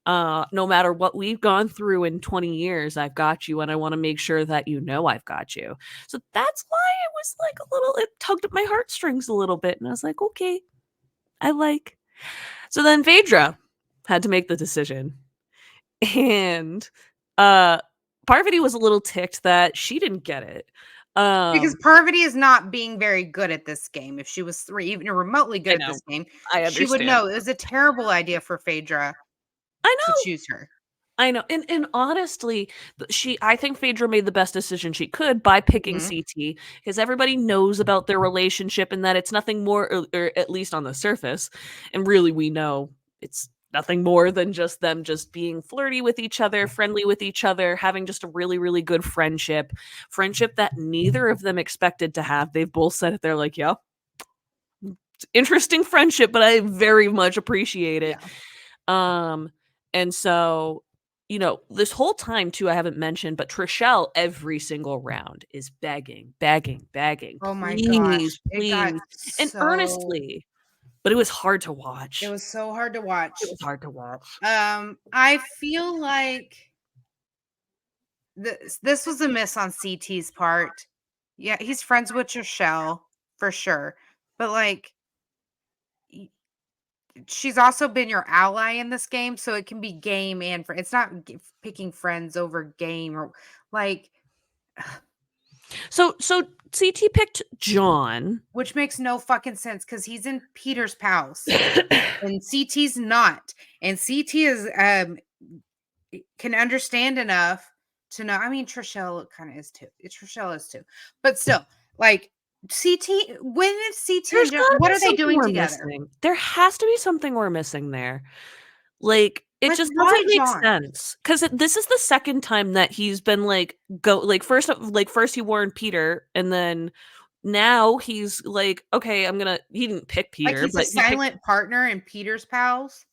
No matter what we've gone through in 20 years, I've got you, and I want to make sure that you know I've got you. So that's why it was like it tugged at my heartstrings a little bit. And I was like, okay, I like. So then Phaedra had to make the decision. And uh Parvati was a little ticked that she didn't get it. Because Parvati is not being very good at this game. If she was even remotely good I at know. this game, I she would understand. know it was a terrible idea for Phaedra I to know. choose her. I know, and honestly, I think Phaedra made the best decision she could by picking Mhm. CT, because everybody knows about their relationship and that it's nothing more, or at least on the surface, and really we know it's nothing more than just them just being flirty with each other, friendly with each other, having just a really good friendship that neither of them expected to have. They've both said it. They're like, yeah, it's interesting friendship, but I very much appreciate it. Yeah. Um, and so, this whole time too, I haven't mentioned, but Trishelle every single round is begging, Oh my please, gosh. It got please, and so earnestly. But it was hard to watch. hard to It watch. was hard to watch. I feel like this was a miss on CT's part. Yeah, he's friends with Trishelle for sure. But like she's also been your ally in this game, so it can be game and it's not picking friends over game or like So CT picked John. which makes no fucking sense because he's in Peter's house and CT's not, and CT is can understand enough to know. I mean, Trishelle kind of is too. Trishelle is too, but still, like CT. When is CT There's and John? gotta What be are they something doing we're together? missing. There has to be something we're missing there. Like, it Like, just why doesn't make John? sense. 'Cause this is the second time that he's been, first he warned Peter, and then now he's like, "Okay, he didn't pick Like Peter, he's a but he picked." silent partner in Peter's pals.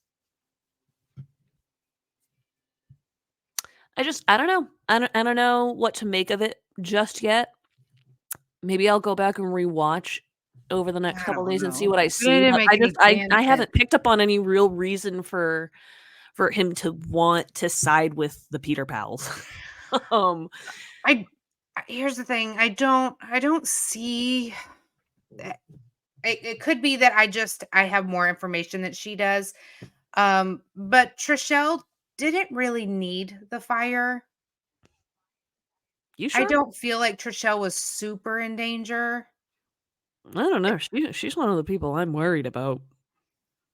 I don't know. I don't know what to make of it just yet. Maybe I'll go back and rewatch over the next I couple don't days and see know. what I But it see, didn't but make any I damn sense. haven't picked up on any real reason for him to want to side with the Peter pals. Um, I here's the thing. I don't see that. It could be that I have more information that she does. But Trishelle didn't really need the fire. you I sure? don't feel like Trishelle was super in danger. I don't know. She's one of the people I'm worried about.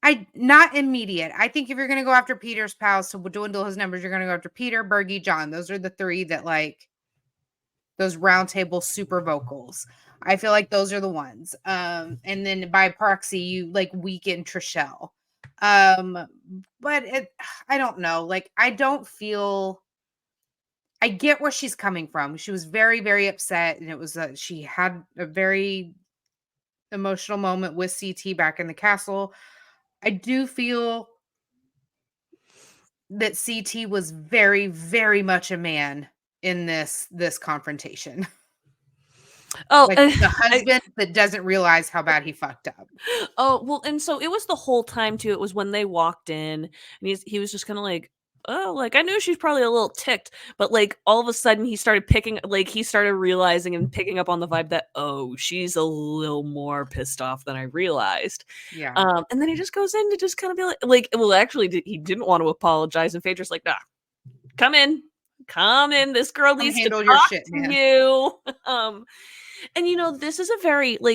I not immediate. I think if you're gonna go after Peter's pals to dwindle his numbers, you're gonna go after Peter, Bergie, John. Those are the three that like those roundtable super vocals. I feel like those are the ones. And then by proxy, you like weaken Trishelle. Um, but I don't know. Like, I don't feel. I get where she's coming from. She was very upset, and it was she had a very emotional moment with CT back in the castle. I do feel that CT was very, very much a man in this confrontation. Oh, Like the husband that doesn't realize how bad he fucked up. oh, well, and so it was the whole time too. It was when they walked in, and he was just kind of like, oh, like I knew she's probably a little ticked, but like all of a sudden he started he started realizing and picking up on the vibe that, oh, she's a little more pissed off than I realized. Yeah. And then he just goes in to just kind of be like, well, actually, he didn't want to apologize, and Phaedra's like, nah, come in, come in. This girl Come needs to handle your talk shit, to man. you. And this is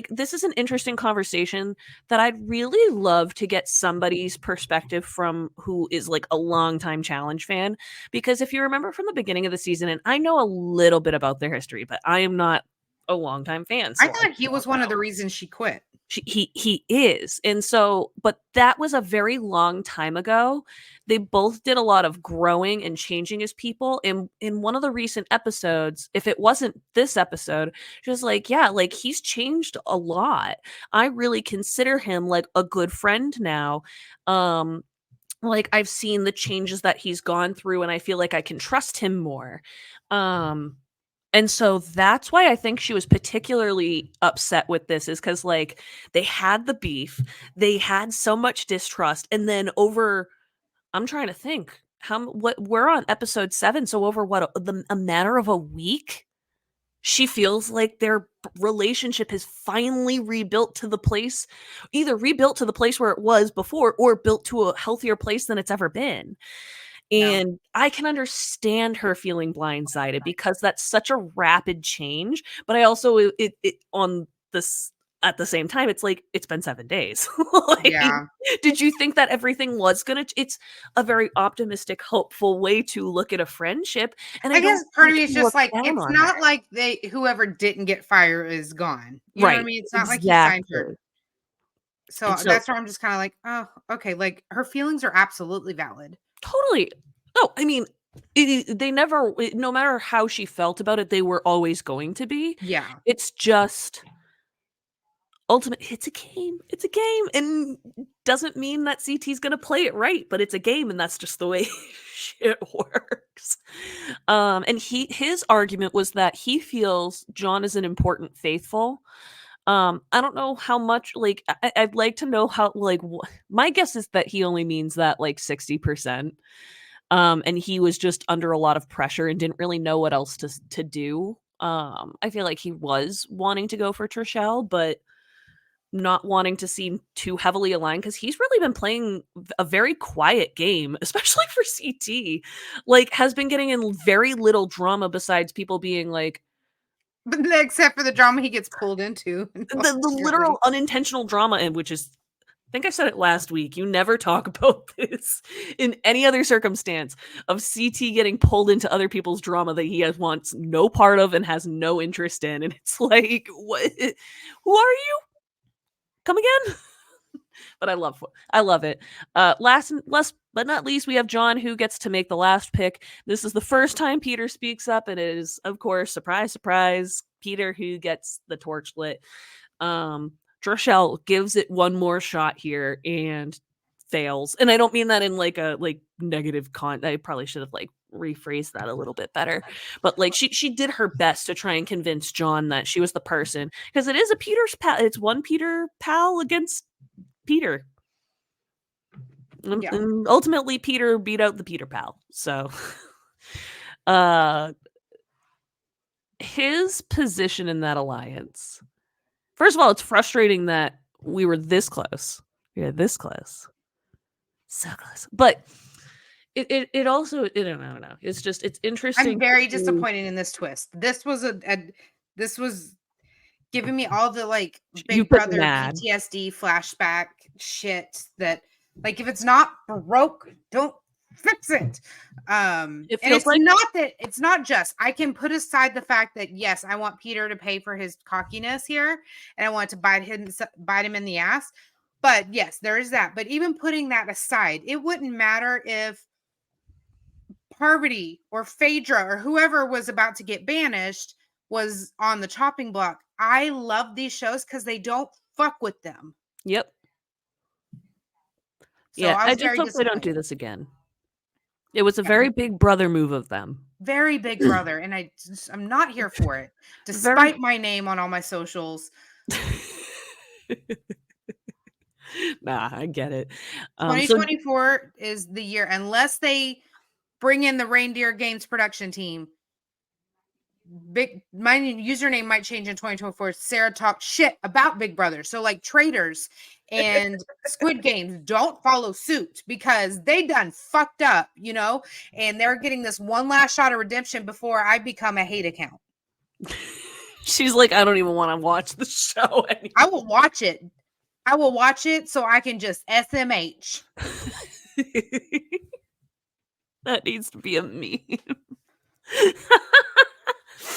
this is an interesting conversation that I'd really love to get somebody's perspective from who is like a longtime challenge fan. Because if you remember from the beginning of the season, and I know a little bit about their history, but I am not a longtime fan. I So I thought he was don't one of know. the reasons she quit. He is. And so, but that was a very long time ago. They both did a lot of growing and changing as people. In one of the recent episodes, if it wasn't this episode, she was like, yeah, like he's changed a lot. I really consider him like a good friend now. Like I've seen the changes that he's gone through, and I feel like I can trust him more. Um and so that's why I think she was particularly upset with this, is because like they had the beef, they had so much distrust, and then over, I'm trying to think what we're on episode 7, so over a matter of a week, she feels like their relationship has finally rebuilt to the place, either rebuilt to the place where it was before, or built to a healthier place than it's ever been. Yeah. And I can understand her feeling blindsided because that's such a rapid change. But I also it on this at the same time, it's like it's been 7 days. Like, Yeah. did you think that everything was gonna it's a very optimistic, hopeful way to look at a friendship, and I I guess don't part of think me to is just look like, down it's on her. not like whoever didn't get fired is gone. You know what I Right. mean? It's not like he signed her. Exactly. So And so that's where I'm just kind of like, oh, okay. Like her feelings are absolutely valid. totally. No, I mean, they never, no matter how she felt about it, they were always going to be. Yeah. It's just ultimate. It's a game, and doesn't mean that CT's gonna play it right, but it's a game, and that's just the way shit works. And his argument was that he feels John is an important faithful. I don't know how much, like, I'd like to know how, like, my guess is that he only means that like 60%. And he was just under a lot of pressure and didn't really know what else to do. I feel like he was wanting to go for Trishelle, but not wanting to seem too heavily aligned, because he's really been playing a very quiet game, especially for CT. Like, has been getting in very little drama besides people being like, But except for the drama he gets pulled into. the literal unintentional drama, and which is, I think I said it last week. You never talk about this in any other circumstance of CT getting pulled into other people's drama that he has wants no part of and has no interest in. And it's like, what? Who are you? Come again? But I love it. Last but not least, we have John, who gets to make the last pick. This is the first time Peter speaks up, and it is, of course, surprise, surprise, Peter who gets the torch lit. Drashelle gives it one more shot here and fails. And I don't mean that in like a negative I probably should have like rephrased that a little bit better. But like she did her best to try and convince John that she was the person, because it is a Peter's pal. It's one Peter pal against Peter. Yeah. And ultimately Peter beat out the Peter pal. So uh his position in that alliance. First of all, it's frustrating that we were this close. We were this close. So close. But it also, I don't know. It's just, it's I'm interesting to very see. disappointed in this twist. This was this was giving me all the like You Big put Brother mad. PTSD flashback shit that, like, if it's not broke, don't fix it. It And feels like, it's not just, I can put aside the fact that yes, I want Peter to pay for his cockiness here, and I want to bite him in the ass. But yes, there is that. But even putting that aside, it wouldn't matter if Parvati or Phaedra or whoever was about to get banished was on the chopping block. I love these shows because they don't fuck with them. yep. So Yeah, I I was just very hope they don't do disappointed. this again. It was a very big brother move of them. Very big brother, and I'm not here for it, Very despite my name on all my socials. Nah, I get it. So 2024 is the year, unless they bring in the Reindeer Games production team. My username might change in 2024. Sarah talked shit about Big Brother. So like Traitors and Squid Games don't follow suit because they done fucked up, and they're getting this one last shot of redemption before I become a hate account. she's like, I don't even want to watch the show anymore. I will watch it. I will watch it so I can just SMH. That needs to be a meme.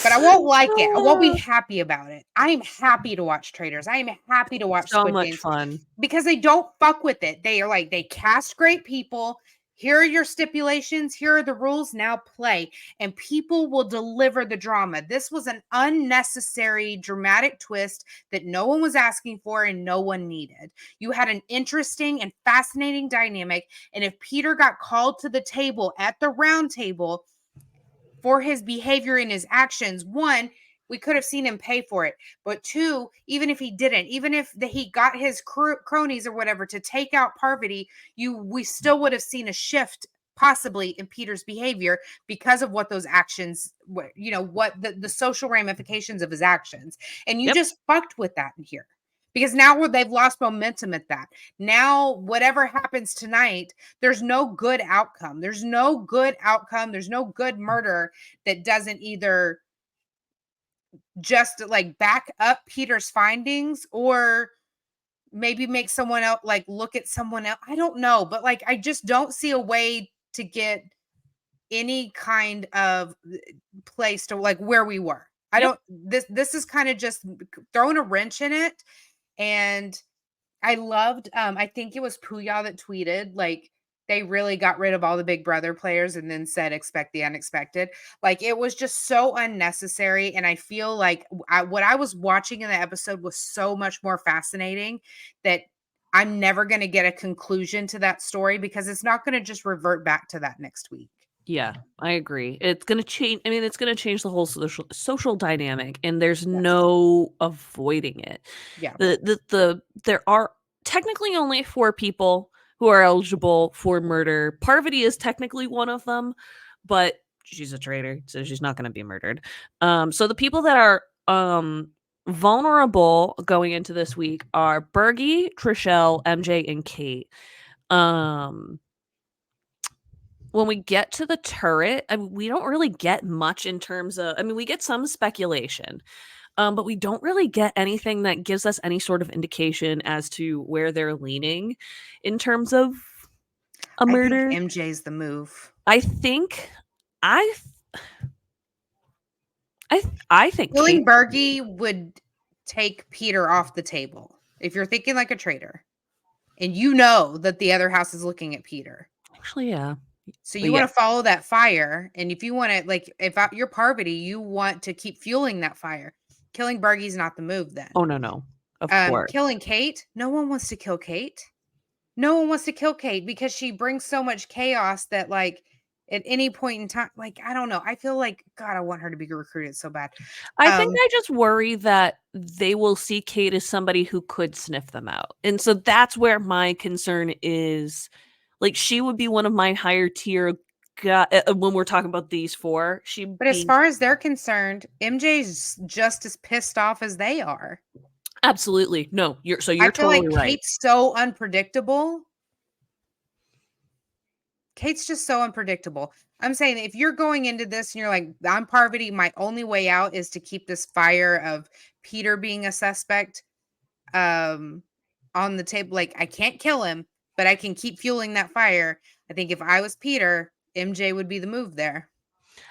But I won't like it. I won't be happy about it. I am happy to watch Traitors. I am happy to watch So Squid much Games fun. because they don't fuck with it. They are like, they cast great people. Here are your stipulations. Here are the rules. Now play. And people will deliver the drama. This was an unnecessary dramatic twist that no one was asking for and no one needed. You had an interesting and fascinating dynamic. And if Peter got called to the table at the round table for his behavior and his actions, one, we could have seen him pay for it. But two, even if he didn't, even if he got his cronies or whatever to take out Parvati, we still would have seen a shift possibly in Peter's behavior because of what those actions, what the social ramifications of his actions. And you just fucked with that in here. Because now they've lost momentum at that. Now, whatever happens tonight, there's no good outcome. There's no good outcome. There's no good murder that doesn't either just like back up Peter's findings or maybe make someone else like look at someone else. I don't know, but like I just don't see a way to get any kind of place to like where we were. I don't this is kind of just throwing a wrench in it. And I loved I think it was Puya that tweeted like they really got rid of all the Big Brother players and then said expect the unexpected. Like it was just so unnecessary, and I feel like what I was watching in the episode was so much more fascinating that I'm never going to get a conclusion to that story because it's not going to just revert back to that next week. Yeah, I agree. It's gonna change. I mean, it's gonna change the whole social dynamic, and there's no avoiding it. Yeah. There are technically only 4 people who are eligible for murder. Parvati is technically one of them, but she's a traitor, so she's not gonna be murdered. So the people that are vulnerable going into this week are Bergie, Trishelle, MJ, and Kate. When we get to the turret, I mean, we don't really get much in terms of, I mean, we get some speculation, but we don't really get anything that gives us any sort of indication as to where they're leaning in terms of a murder. I think MJ's the move. I think I I think Killing Bergie would take Peter off the table. If you're thinking like a traitor and you know that the other house is looking at Peter. Actually, yeah. So you want to follow that fire. And if you want to, like, if you're Parvati, you want to keep fueling that fire. Killing Bergie's not the move then. Oh, no. Of course. Killing Kate, no one wants to kill Kate. No one wants to kill Kate because she brings so much chaos that, like, at any point in time, like, I don't know. I feel like, God, I want her to be recruited so bad. I think I just worry that they will see Kate as somebody who could sniff them out. And so that's where my concern is. Like, she would be one of my higher tier when we're talking about these 4. But as far as they're concerned, MJ's just as pissed off as they are. Absolutely. No, you're I feel totally like right. Kate's so unpredictable. Kate's just so unpredictable. I'm saying if you're going into this and you're like, I'm Parvati, my only way out is to keep this fire of Peter being a suspect on the table. Like, I can't kill him, but I can keep fueling that fire. I think if I was Peter, MJ would be the move there.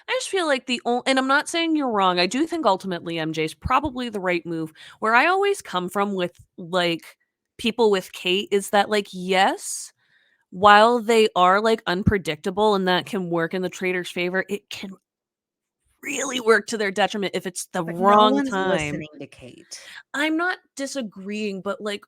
I just feel like and I'm not saying you're wrong. I do think ultimately MJ's probably the right move. Where I always come from with like people with Kate is that like, yes, while they are like unpredictable and that can work in the Traitors' favor, it can really work to their detriment if it's the wrong no one's time. listening to Kate. I'm not disagreeing, but like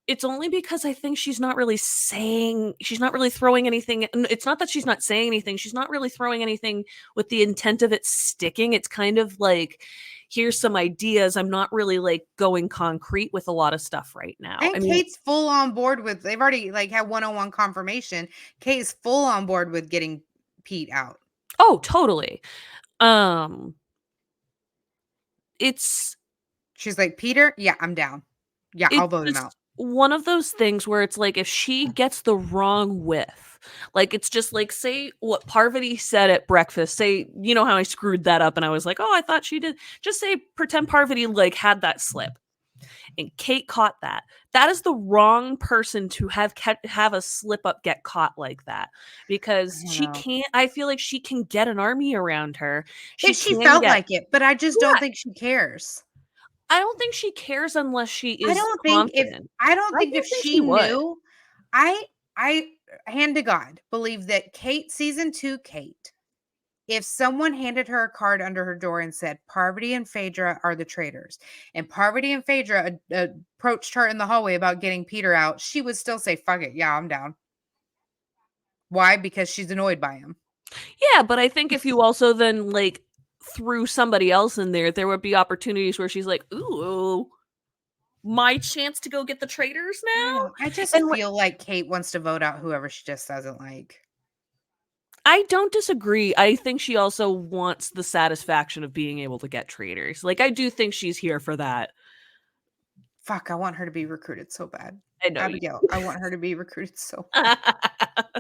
It's only because I think she's not really throwing anything. It's not that she's not saying anything. She's not really throwing anything with the intent of it sticking. It's kind of like, here's some ideas. I'm not really like going concrete with a lot of stuff right now. And I mean, Kate's full on board with, they've already like had one-on-one confirmation. Kate's full on board with getting Pete out. oh, totally. Um, it's She's like, Peter, yeah, I'm down. Yeah, I'll it's vote him just out. one of those things where it's like if she gets the wrong whiff, like it's just like say what Parvati said at breakfast, say you know how I screwed that up and I was like, "Oh, I thought she did." Just say pretend Parvati like had that slip and Kate caught that. That is the wrong person to have a slip up get caught like that because I don't she know. can't I feel like she can get an army around her. She If she can felt get like it, but I just don't yeah, think she cares. I don't think she cares unless she I is don't think if confident. I don't I think if don't think she she would. knew, I hand to God believe that Kate season 2 Kate, if someone handed her a card under her door and said Parvati and Phaedra are the traitors, and Parvati and Phaedra approached her in the hallway about getting Peter out, she would still say, "Fuck it, yeah, I'm down." Why? Because she's annoyed by him. Yeah, but I think if you also then like threw somebody else in there, there would be opportunities where she's like, "Ooh, my chance to go get the traitors I don't now?" know. I just And feel like Kate wants to vote out whoever she just doesn't like. I don't disagree. I think she also wants the satisfaction of being able to get traitors. Like I do think she's here for that. Fuck, I want her to be recruited so bad. I know you. Abigail, I want her to be recruited so bad.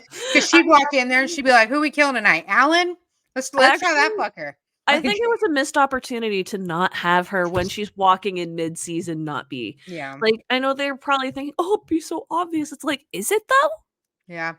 Because I she'd walk in there and she'd be like, "Who we killing tonight? Alan? Let's try that actually fucker." I Like, think it was a missed opportunity to not have her when she's walking in mid-season not be. yeah, Like I know they're probably thinking, "Oh, it'd be so obvious." It's like, is it though? yeah.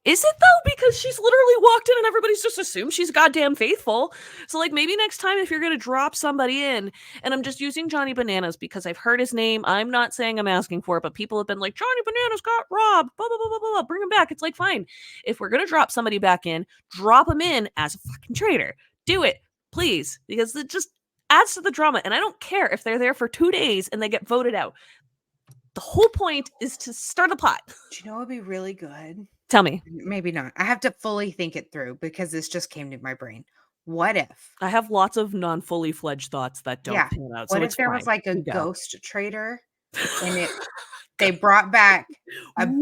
Is it though? Because she's literally walked in and everybody's just assumed she's goddamn faithful. So, like, maybe next time if you're going to drop somebody in, and I'm just using Johnny Bananas because I've heard his name. I'm not saying I'm asking for it, but people have been like, Johnny Bananas got robbed, blah, blah, blah, blah, blah, blah. Bring him back. It's like, fine. If we're going to drop somebody back in, drop him in as a fucking traitor. Do it, please, because it just adds to the drama. And I don't care if they're there for 2 days and they get voted out. The whole point is to start a pot. Do you know what would be really good? Tell me. Maybe not. I have to fully think it through because this just came to my brain. What if? I have lots of non-fully fledged thoughts that don't Yeah. pan out, so What if it's there fine. was like a You go. ghost traitor and they brought back a Ooh.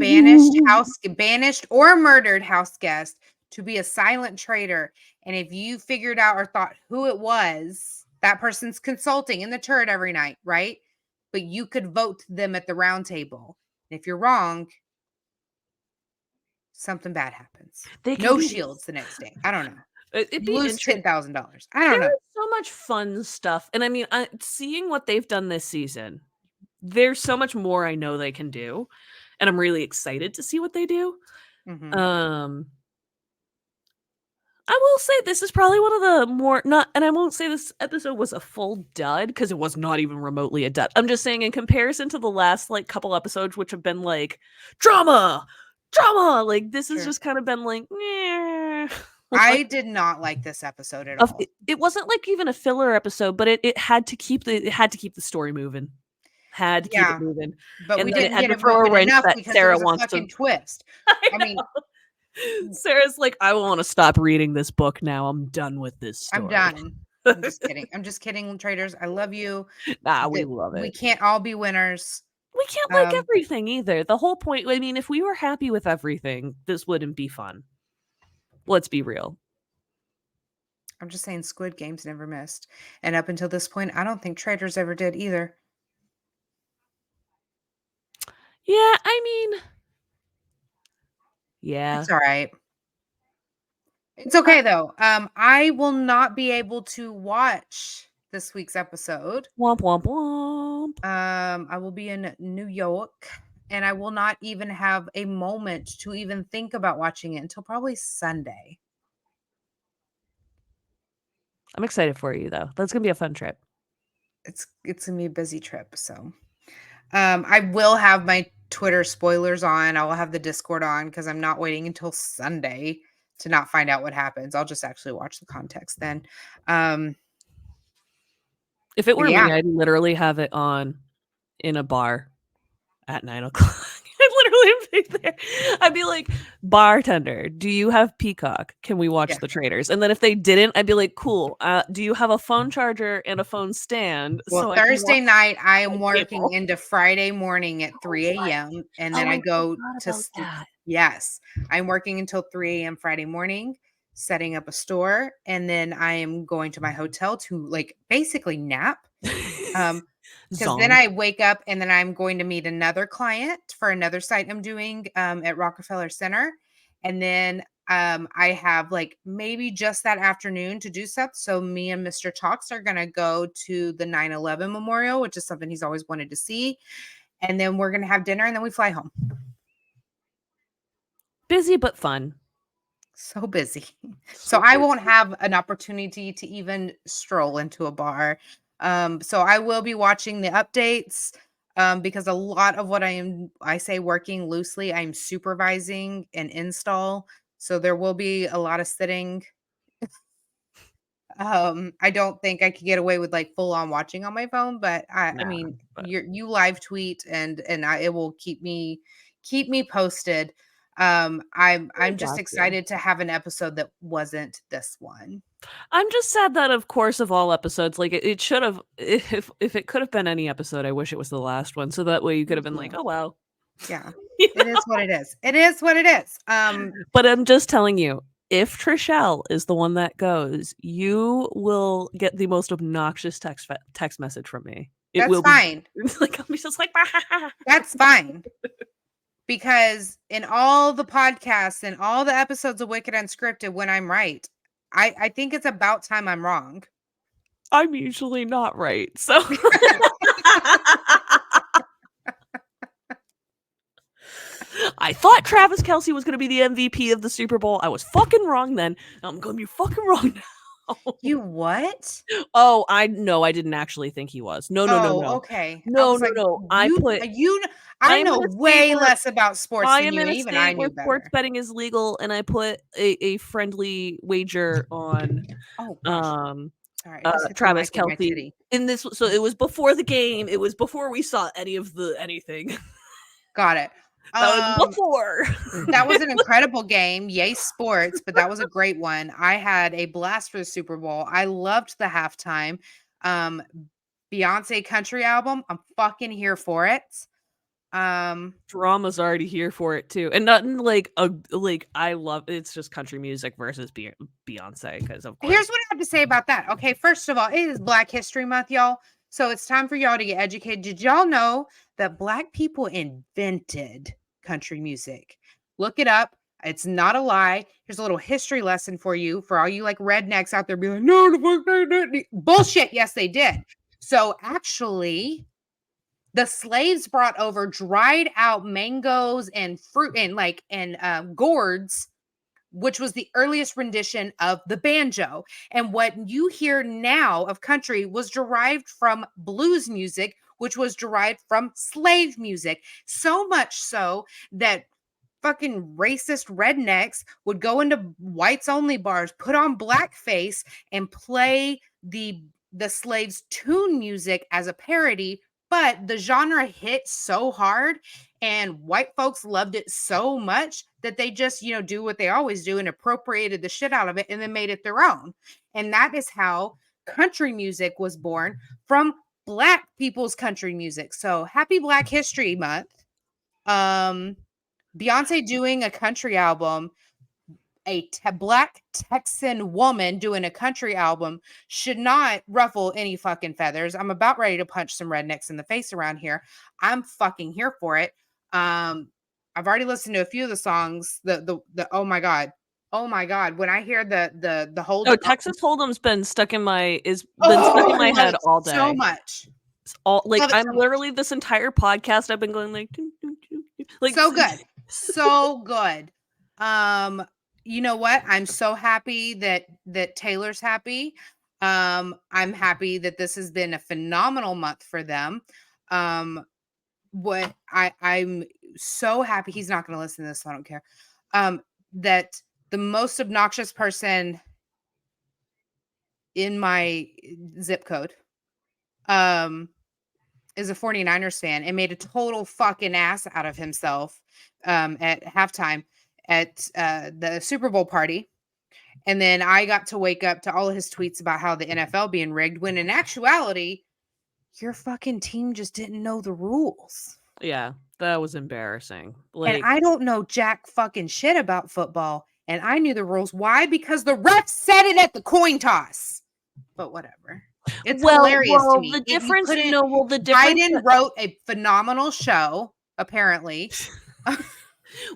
banished or murdered house guest to be a silent traitor. And if you figured out or thought who it was, that person's consulting in the turret every night, right? But you could vote them at the round table. And if you're wrong, something bad happens. They can No be shields the next day. I don't know. it'd You be lose interesting. $10,000. I don't There know. is so much fun stuff, and I mean, seeing what they've done this season, there's so much more I know they can do, and I'm really excited to see what they do. Mhm. Um, I will say this is probably one of the more not and I won't say this episode was a full dud because it was not even remotely a dud. I'm just saying in comparison to the last, like, couple episodes, which have been, like, drama, drama, like, this has Sure. just kinda been like, "Meh." I Like, did not like this episode at of all. it wasn't, like, even a filler episode, but it had to keep the story moving. Had to keep it Yeah, moving, but and we then it didn't had get to it throw a moving wrench enough that because there Sarah was a wants to fucking twist. I I mean, know. Sarah's like, "I wanna stop reading this book now, I'm done with this I'm story." done. I'm just kidding. I'm just kidding, traders. I love you. Nah, we That love we it. can't all be winners. We can't like Um, everything either. The whole point I mean, if we were happy with everything, this wouldn't be fun. Let's be real. I'm just saying Squid Games never missed. And up until this point, I don't think traders ever did either. Yeah, I mean, yeah. It's all right. It's Uh, okay though. I will not be able to watch this week's episode. womp womp womp. I will be in New York and I will not even have a moment to even think about watching it until probably Sunday. I'm excited for you though. That's gonna be a fun trip. It's gonna be a busy trip. So I will have my Twitter spoilers on. I will have the Discord on because I'm not waiting until Sunday to not find out what happens. I'll just actually watch the context then. Um, If it but were yeah, me, I'd literally have it on in a bar at 9 o'clock. I'd literally be there. I'd be like, bartender, do you have Peacock? Can we watch Yeah. the Traitors? And then if they didn't, I'd be like, cool. Do you have a phone charger and a phone stand Well, so I can Thursday watch night, I my am working cable? into Friday morning at Oh 3 my a.m. and then Oh, I I go forgot to about sleep. that. Yes, I'm working until 3 a.m. Friday morning, setting up a store, and then I am going to my hotel to like basically nap. Because then Zonk. I wake up and then I'm going to meet another client for another site I'm doing at Rockefeller Center. And then I have like maybe just that afternoon to do stuff. So me and Mr. Talks are going to go to the 9/11 memorial, which is something he's always wanted to see. And then we're going to have dinner and then we fly home. Busy but fun. So busy. So So I won't busy. have an opportunity to even stroll into a bar. So I will be watching the updates because a lot of what I say working loosely, I'm supervising an install. So there will be a lot of sitting. I don't think I could get away with like full on watching on my phone, but I Yeah, mean, but you live tweet and it will keep me posted. I'm I just got you. excited to have an episode that wasn't this one. I'm just sad that, of course, of all episodes, like, it should have if it could have been any episode, I wish it was the last one, so that way you could Me have been like, too. "Oh, well." Yeah. You It is know? what it is. It is what it is. But I'm just telling you, if Trishelle is the one that goes, you will get the most obnoxious text message from me. It That's will be fine. like, I'll be just like, That's fine. Because in all the podcasts and all the episodes of Wicked Unscripted, when I'm right, I think it's about time I'm wrong. I'm usually not right, so I thought Travis Kelce was gonna be the MVP of the Super Bowl. I was fucking wrong then. I'm gonna be fucking wrong now. You what? Oh, I didn't actually think he was. No, no, no, Oh, no. okay. I No, was no, like, no. I I am know in a state way where less about sports I than am you, in and a even I state where knew sports better. betting is legal, and I put a friendly wager on, Oh gosh. um, Sorry, I just hit the Travis mic with my Kelce titty. in this so it was before the game, it was before we saw any of the anything. Got it. That was Um, before. that was an incredible game. Yay, sports, but that was a great one. I had a blast for the Super Bowl. I loved the halftime. Um, Beyonce country album. I'm fucking here for it. Um, Drama's already here for it too, and nothing like a like, I love it's just country music versus Beyonce because of course. Here's what I have to say about that. Okay, first of all, it is Black History Month, y'all. So it's time for y'all to get educated. Did y'all know that Black people invented country music? Look it up. It's not a lie. Here's a little history lesson for you, for all you like rednecks out there being like, no, the fuck they didn't. Bullshit. Yes, they did. So actually, the slaves brought over dried out mangoes and fruit and gourds, which was the earliest rendition of the banjo. And what you hear now of country was derived from blues music, which was derived from slave music. So much so that fucking racist rednecks would go into whites only bars, put on blackface, and play the slaves' tune music as a parody. But the genre hit so hard and white folks loved it so much that they just, do what they always do and appropriated the shit out of it and then made it their own. And that is how country music was born, from Black people's country music. So happy Black History Month. Um, Beyonce doing a country album, Black Texan woman doing a country album should not ruffle any fucking feathers. I'm about ready to punch some rednecks in the face around here. I'm fucking here for it. I've already listened to a few of the songs. The oh my god. Oh my god, when I hear the hold Oh, up, Texas Hold'em's been stuck in my I love head it all so day. much. It's all like, Love it I'm so much. literally this entire podcast, I've been going like, "Doo, doo, doo, doo," like, So good. So good. Um, you know what? I'm so happy that Taylor's happy. I'm happy that this has been a phenomenal month for them. I'm so happy he's not going to listen to this, so I don't care. That the most obnoxious person in my zip code, um, is a 49ers fan and made a total fucking ass out of himself at halftime at the Super Bowl party. And then I got to wake up to all of his tweets about how the NFL being rigged, when in actuality, your fucking team just didn't know the rules. Yeah, that was embarrassing. And Like, I don't know jack fucking shit about football. And I knew the rules. Why? Because the ref said it at the coin toss. But whatever. It's hilarious to me. The difference, the difference. Biden wrote a phenomenal show, apparently.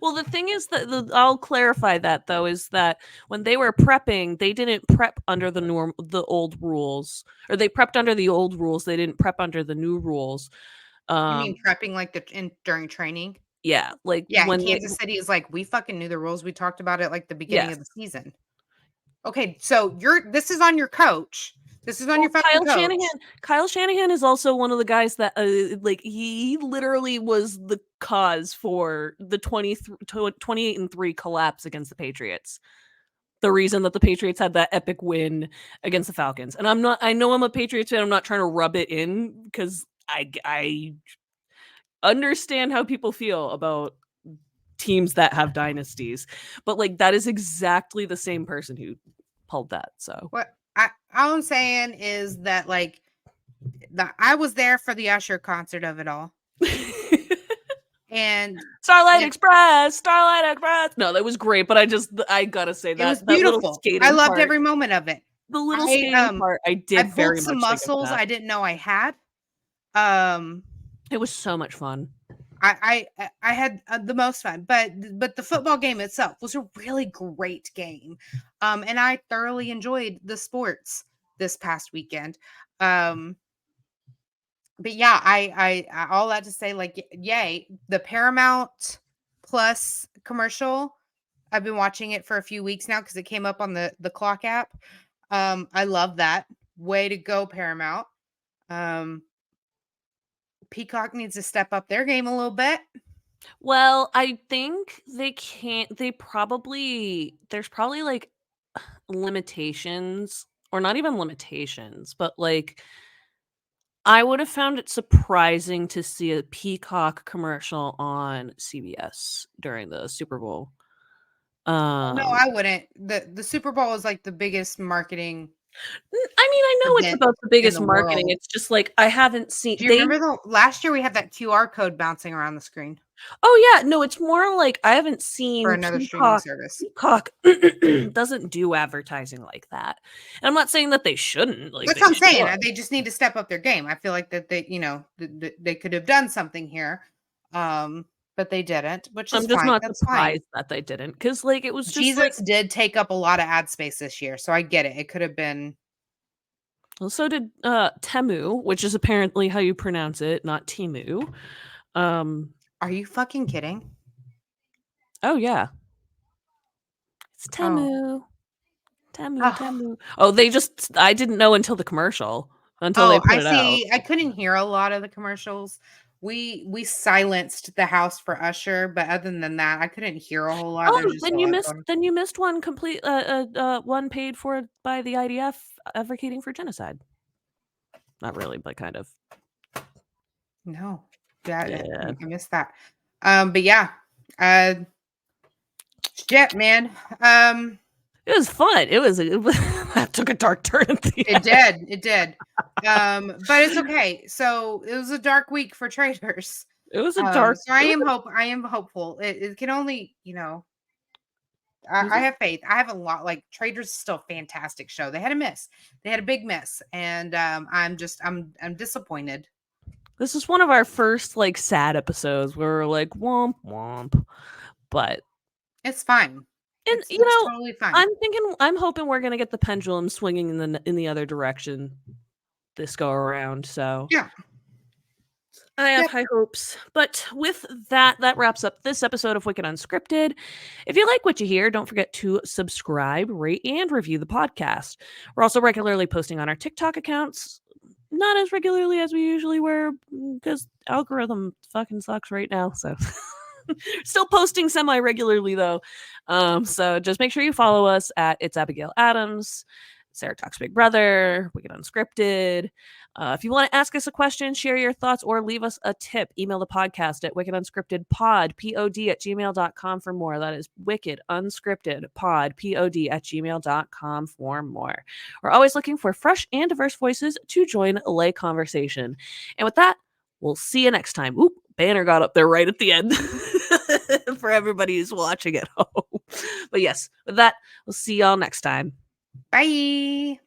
Well, the thing is that I'll clarify that though, is that when they were prepping, they didn't prep under the old rules, or they prepped under the old rules. They didn't prep under the new rules. You mean prepping like during training? Yeah, like Yeah, when Kansas City is like, we fucking knew the rules. We talked about it like the beginning Yes. of the season. Okay, so this is on your coach. This is on your fucking coach. Kyle Shanahan is also one of the guys that like he literally was the cause for the 28-3 collapse against the Patriots. The reason that the Patriots had that epic win against the Falcons. And I know I'm a Patriots fan. I'm not trying to rub it in because I understand how people feel about teams that have dynasties, but like that is exactly the same person who pulled that. So what all I'm saying is that like I was there for the Usher concert of it all. And Starlight Express. No, that was great, but I gotta say that it was beautiful. I loved every moment of it. The little skating part, I did very much. Some muscles I didn't know I had. It was so much fun. I had the most fun, but the football game itself was a really great game, and I thoroughly enjoyed the sports this past weekend. But yeah, I all that to say, like, yay, the Paramount Plus commercial. I've been watching it for a few weeks now because it came up on the clock app. I love that. Way to go, Paramount. Peacock needs to step up their game a little bit. Well, I think there's probably like limitations, or not even limitations, but like I would have found it surprising to see a Peacock commercial on CBS during the Super Bowl. No, I wouldn't. The Super Bowl is like the biggest marketing. I mean, I know it's about the biggest marketing. It's just like I haven't seen. Do you remember last year we had that QR code bouncing around the screen? Oh yeah, no, it's more like I haven't seen for another streaming service. Peacock doesn't do advertising like that, and I'm not saying that they shouldn't. Like that's what I'm saying. They just need to step up their game. I feel like that they, they could have done something here, but they didn't. Which is I'm just fine. not surprised that they didn't, because like it was just Jesus did take up a lot of ad space this year, so I get it. It could have been. Well, so did Temu, which is apparently how you pronounce it, not Timu. Are you fucking kidding? Oh yeah, it's Temu. Temu. Oh, I didn't know until the commercial. Until they put it out. I couldn't hear a lot of the commercials. We silenced the house for Usher, but other than that, I couldn't hear a whole lot. Oh, then you missed one complete one paid for by the IDF advocating for genocide. Not really, but kind of. No, I missed that. But yeah, shit, man. It was fun. That took a dark turn at the end. It did. But it's okay. So it was a dark week for Traitors. It was a dark. So I am hopeful. It can only, I have faith. I have a lot. Like Traitors is still a fantastic show. They had a miss. They had a big miss, and I'm disappointed. This is one of our first like sad episodes where we're like womp womp, but it's fine. And it's totally fine. I'm hoping we're gonna get the pendulum swinging in the other direction this go around. So yeah, I have high hopes. But with that wraps up this episode of Wicked Unscripted. If you like what you hear, don't forget to subscribe, rate, and review the podcast. We're also regularly posting on our TikTok accounts. Not as regularly as we usually were, because algorithm fucking sucks right now. So still posting semi-regularly though. So just make sure you follow us at It's Abigail Adams. Sarah Talks Big Brother, Wicked Unscripted. If you want to ask us a question, share your thoughts, or leave us a tip, email the podcast at wickedunscriptedpod, P-O-D, at gmail.com for more. That is wickedunscriptedpod, P-O-D, at gmail.com for more. We're always looking for fresh and diverse voices to join a lay conversation. And with that, we'll see you next time. Oop, banner got up there right at the end for everybody who's watching at home. But yes, with that, we'll see y'all next time. Bye.